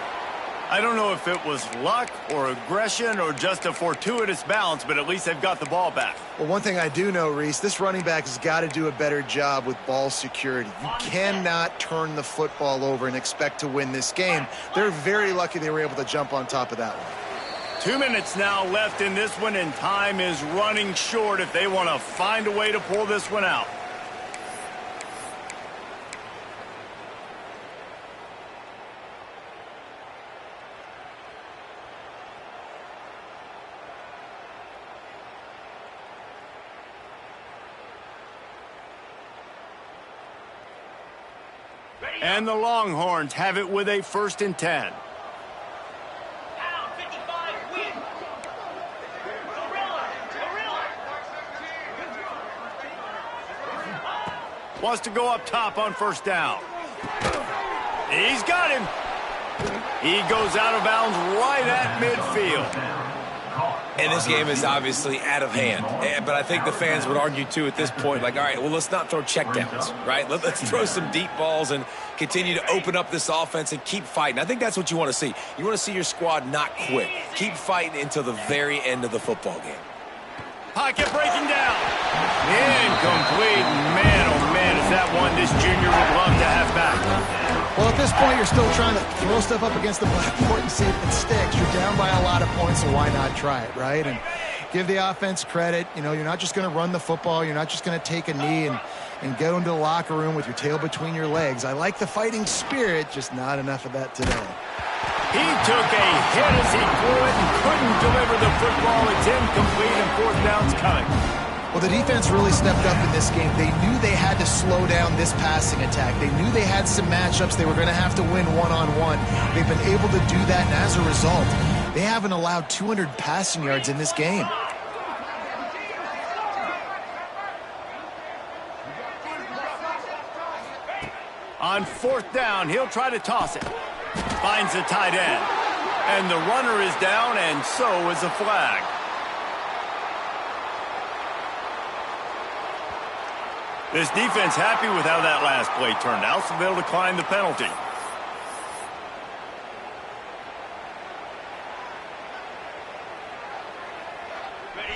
I don't know if it was luck or aggression or just a fortuitous bounce, but at least they've got the ball back. Well, one thing I do know, Reese, this running back has got to do a better job with ball security. You cannot turn the football over and expect to win this game. They're very lucky they were able to jump on top of that one. 2 minutes now left in this one, and time is running short if they want to find a way to pull this one out. And the Longhorns have it with a 1st and 10. Wants to go up top on 1st down. He's got him. He goes out of bounds right at midfield. And this game is obviously out of hand. But I think the fans would argue, too, at this point, like, all right, well, let's not throw checkdowns, right? Let's throw some deep balls and continue to open up this offense and keep fighting. I think that's what you want to see. You want to see your squad not quit. Keep fighting until the very end of the football game. Pocket breaking down. Incomplete. Man, oh, man, is that one this junior would love to have back. Well, at this point, you're still trying to throw stuff up against the blackboard and see if it sticks. You're down by a lot of points, so why not try it, right? And give the offense credit. You know, you're not just going to run the football. You're not just going to take a knee and go into the locker room with your tail between your legs. I like the fighting spirit, just not enough of that today. He took a hit as he threw it and couldn't deliver the football. It's incomplete and 4th down's coming. Well, the defense really stepped up in this game. They knew they had to slow down this passing attack. They knew they had some matchups they were going to have to win one-on-one. They've been able to do that, and as a result, they haven't allowed 200 passing yards in this game. On 4th down, he'll try to toss it. Finds the tight end. And the runner is down, and so is a flag. This defense happy with how that last play turned out, so they'll decline the penalty.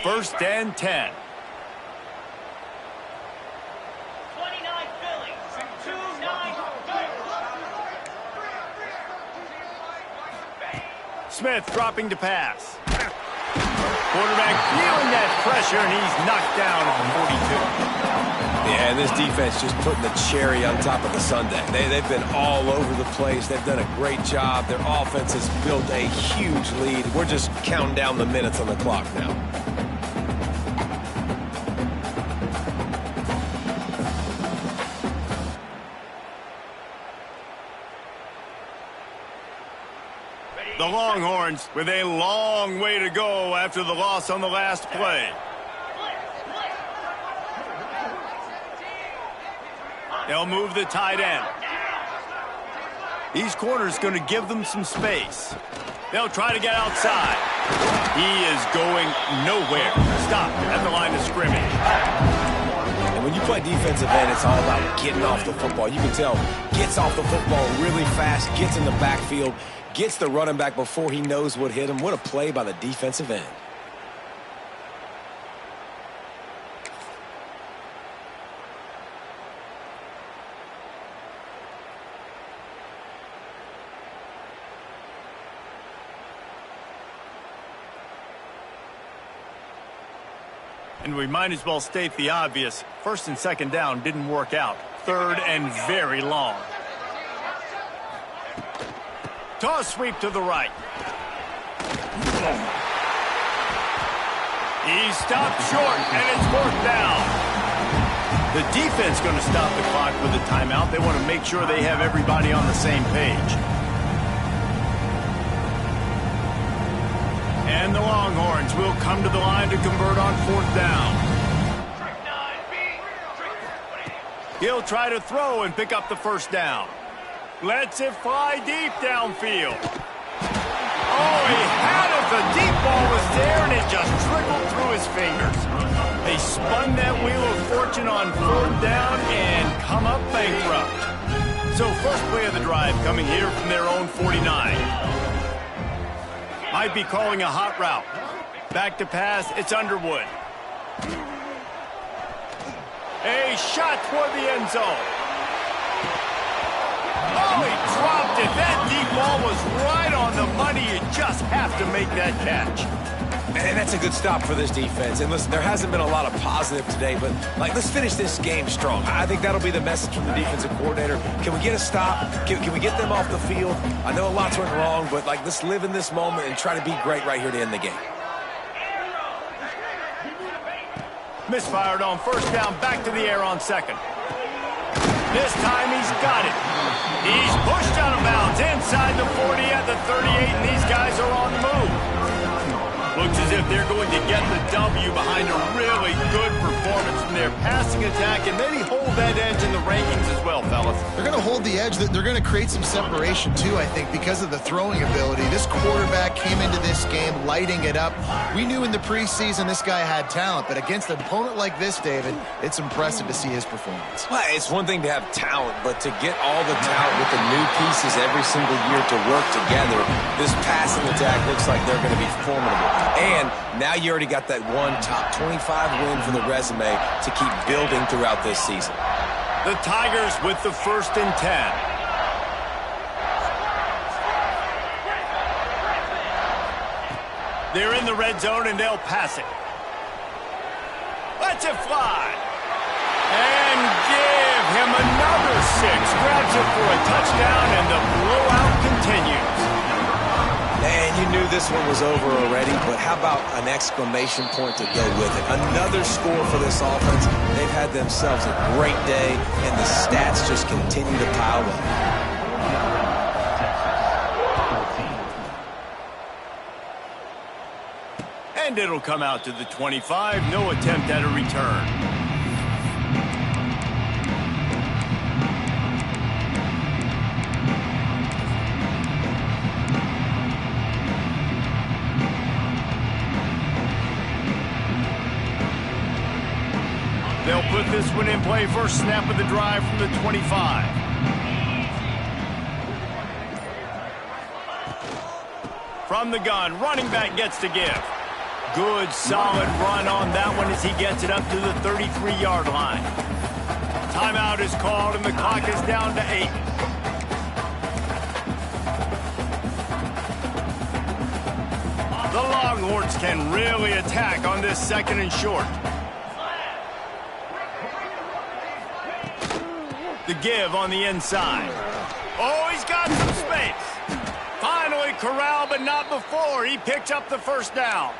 First and 10. Smith dropping to pass. Quarterback feeling that pressure, and he's knocked down at the 42. Yeah, and this defense just putting the cherry on top of the sundae. They've been all over the place. They've done a great job. Their offense has built a huge lead. We're just counting down the minutes on the clock now. The Longhorns with a long way to go after the loss on the last play. They'll move the tight end. These corners going to give them some space. They'll try to get outside. He is going nowhere. Stop at the line of scrimmage. And when you play defensive end, it's all about getting off the football. You can tell, gets off the football really fast, gets in the backfield, gets the running back before he knows what hit him. What a play by the defensive end. And we might as well state the obvious. First and second down didn't work out. Third and very long. Toss sweep to the right. He stopped short, and it's fourth down. The defense going to stop the clock with a timeout. They want to make sure they have everybody on the same page. And the Longhorns will come to the line to convert on fourth down. He'll try to throw and pick up the first down. Lets it fly deep downfield. Oh, he had it. The deep ball was there, and it just trickled through his fingers. They spun that wheel of fortune on fourth down and come up bankrupt. So first play of the drive coming here from their own 49. Might be calling a hot route. Back to pass, it's Underwood. A shot toward the end zone. Oh, he dropped it. That deep ball was right on the money. You just have to make that catch. And that's a good stop for this defense. And listen, there hasn't been a lot of positive today, but let's finish this game strong. I think that'll be the message from the defensive coordinator. Can we get a stop? Can we get them off the field? I know a lot's went wrong, but let's live in this moment and try to be great right here to end the game. Misfired on first down, back to the air on second. This time he's got it. He's pushed out of bounds inside the 40 at the 38, and these guys are on the move. Looks as if they're going to get the W behind a really good performance from their passing attack and maybe hold that edge in the rankings as well, fellas. They're going to hold the edge. They're going to create some separation, too, I think, because of the throwing ability. This quarterback came into this game lighting it up. We knew in the preseason this guy had talent, but against an opponent like this, David, it's impressive to see his performance. Well, it's one thing to have talent, but to get all the talent with the new pieces every single year to work together, this passing attack looks like they're going to be formidable. And now you already got that one top 25 win for the resume to keep building throughout this season. The Tigers with the first and 10. They're in the red zone and they'll pass it. Lets it fly. And give him another 6. Grabs it for a touchdown and the blowout continues. And you knew this one was over already, but how about an exclamation point to go with it? Another score for this offense. They've had themselves a great day, and the stats just continue to pile up. And it'll come out to the 25. No attempt at a return. They'll put this one in play. First snap of the drive from the 25. From the gun, running back gets to give. Good, solid run on that one as he gets it up to the 33-yard line. Timeout is called, and the clock is down to 8. The Longhorns can really attack on this second and short. The give on the inside. Oh, he's got some space. Finally corralled, but not before. He picked up the first down.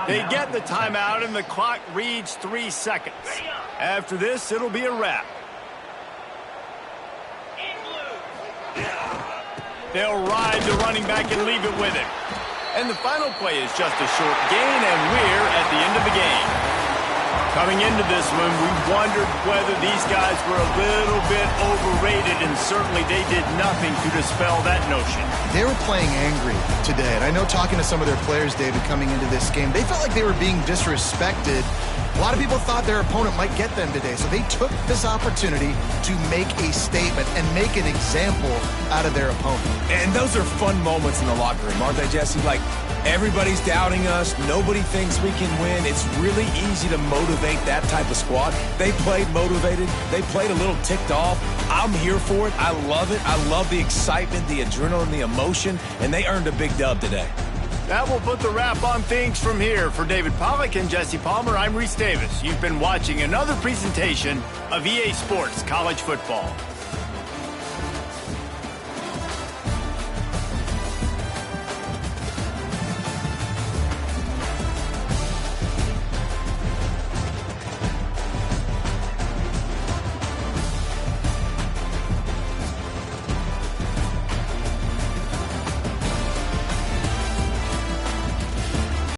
They get the timeout, and the clock reads 3 seconds. After this, it'll be a wrap. They'll ride the running back and leave it with him. And the final play is just a short gain, and we're at the end of the game. Coming into this one, we wondered whether these guys were a little bit overrated, and certainly they did nothing to dispel that notion. They were playing angry today, and I know talking to some of their players, David, coming into this game, they felt like they were being disrespected. A lot of people thought their opponent might get them today, so they took this opportunity to make a statement and make an example out of their opponent. And those are fun moments in the locker room, aren't they, Jesse? Like, everybody's doubting us. Nobody thinks we can win. It's really easy to motivate that type of squad. They played motivated. They played a little ticked off. I'm here for it. I love it. I love the excitement, the adrenaline, the emotion, and they earned a big dub today. That will put the wrap on things from here. For David Pollack and Jesse Palmer, I'm Reese Davis. You've been watching another presentation of EA Sports College Football.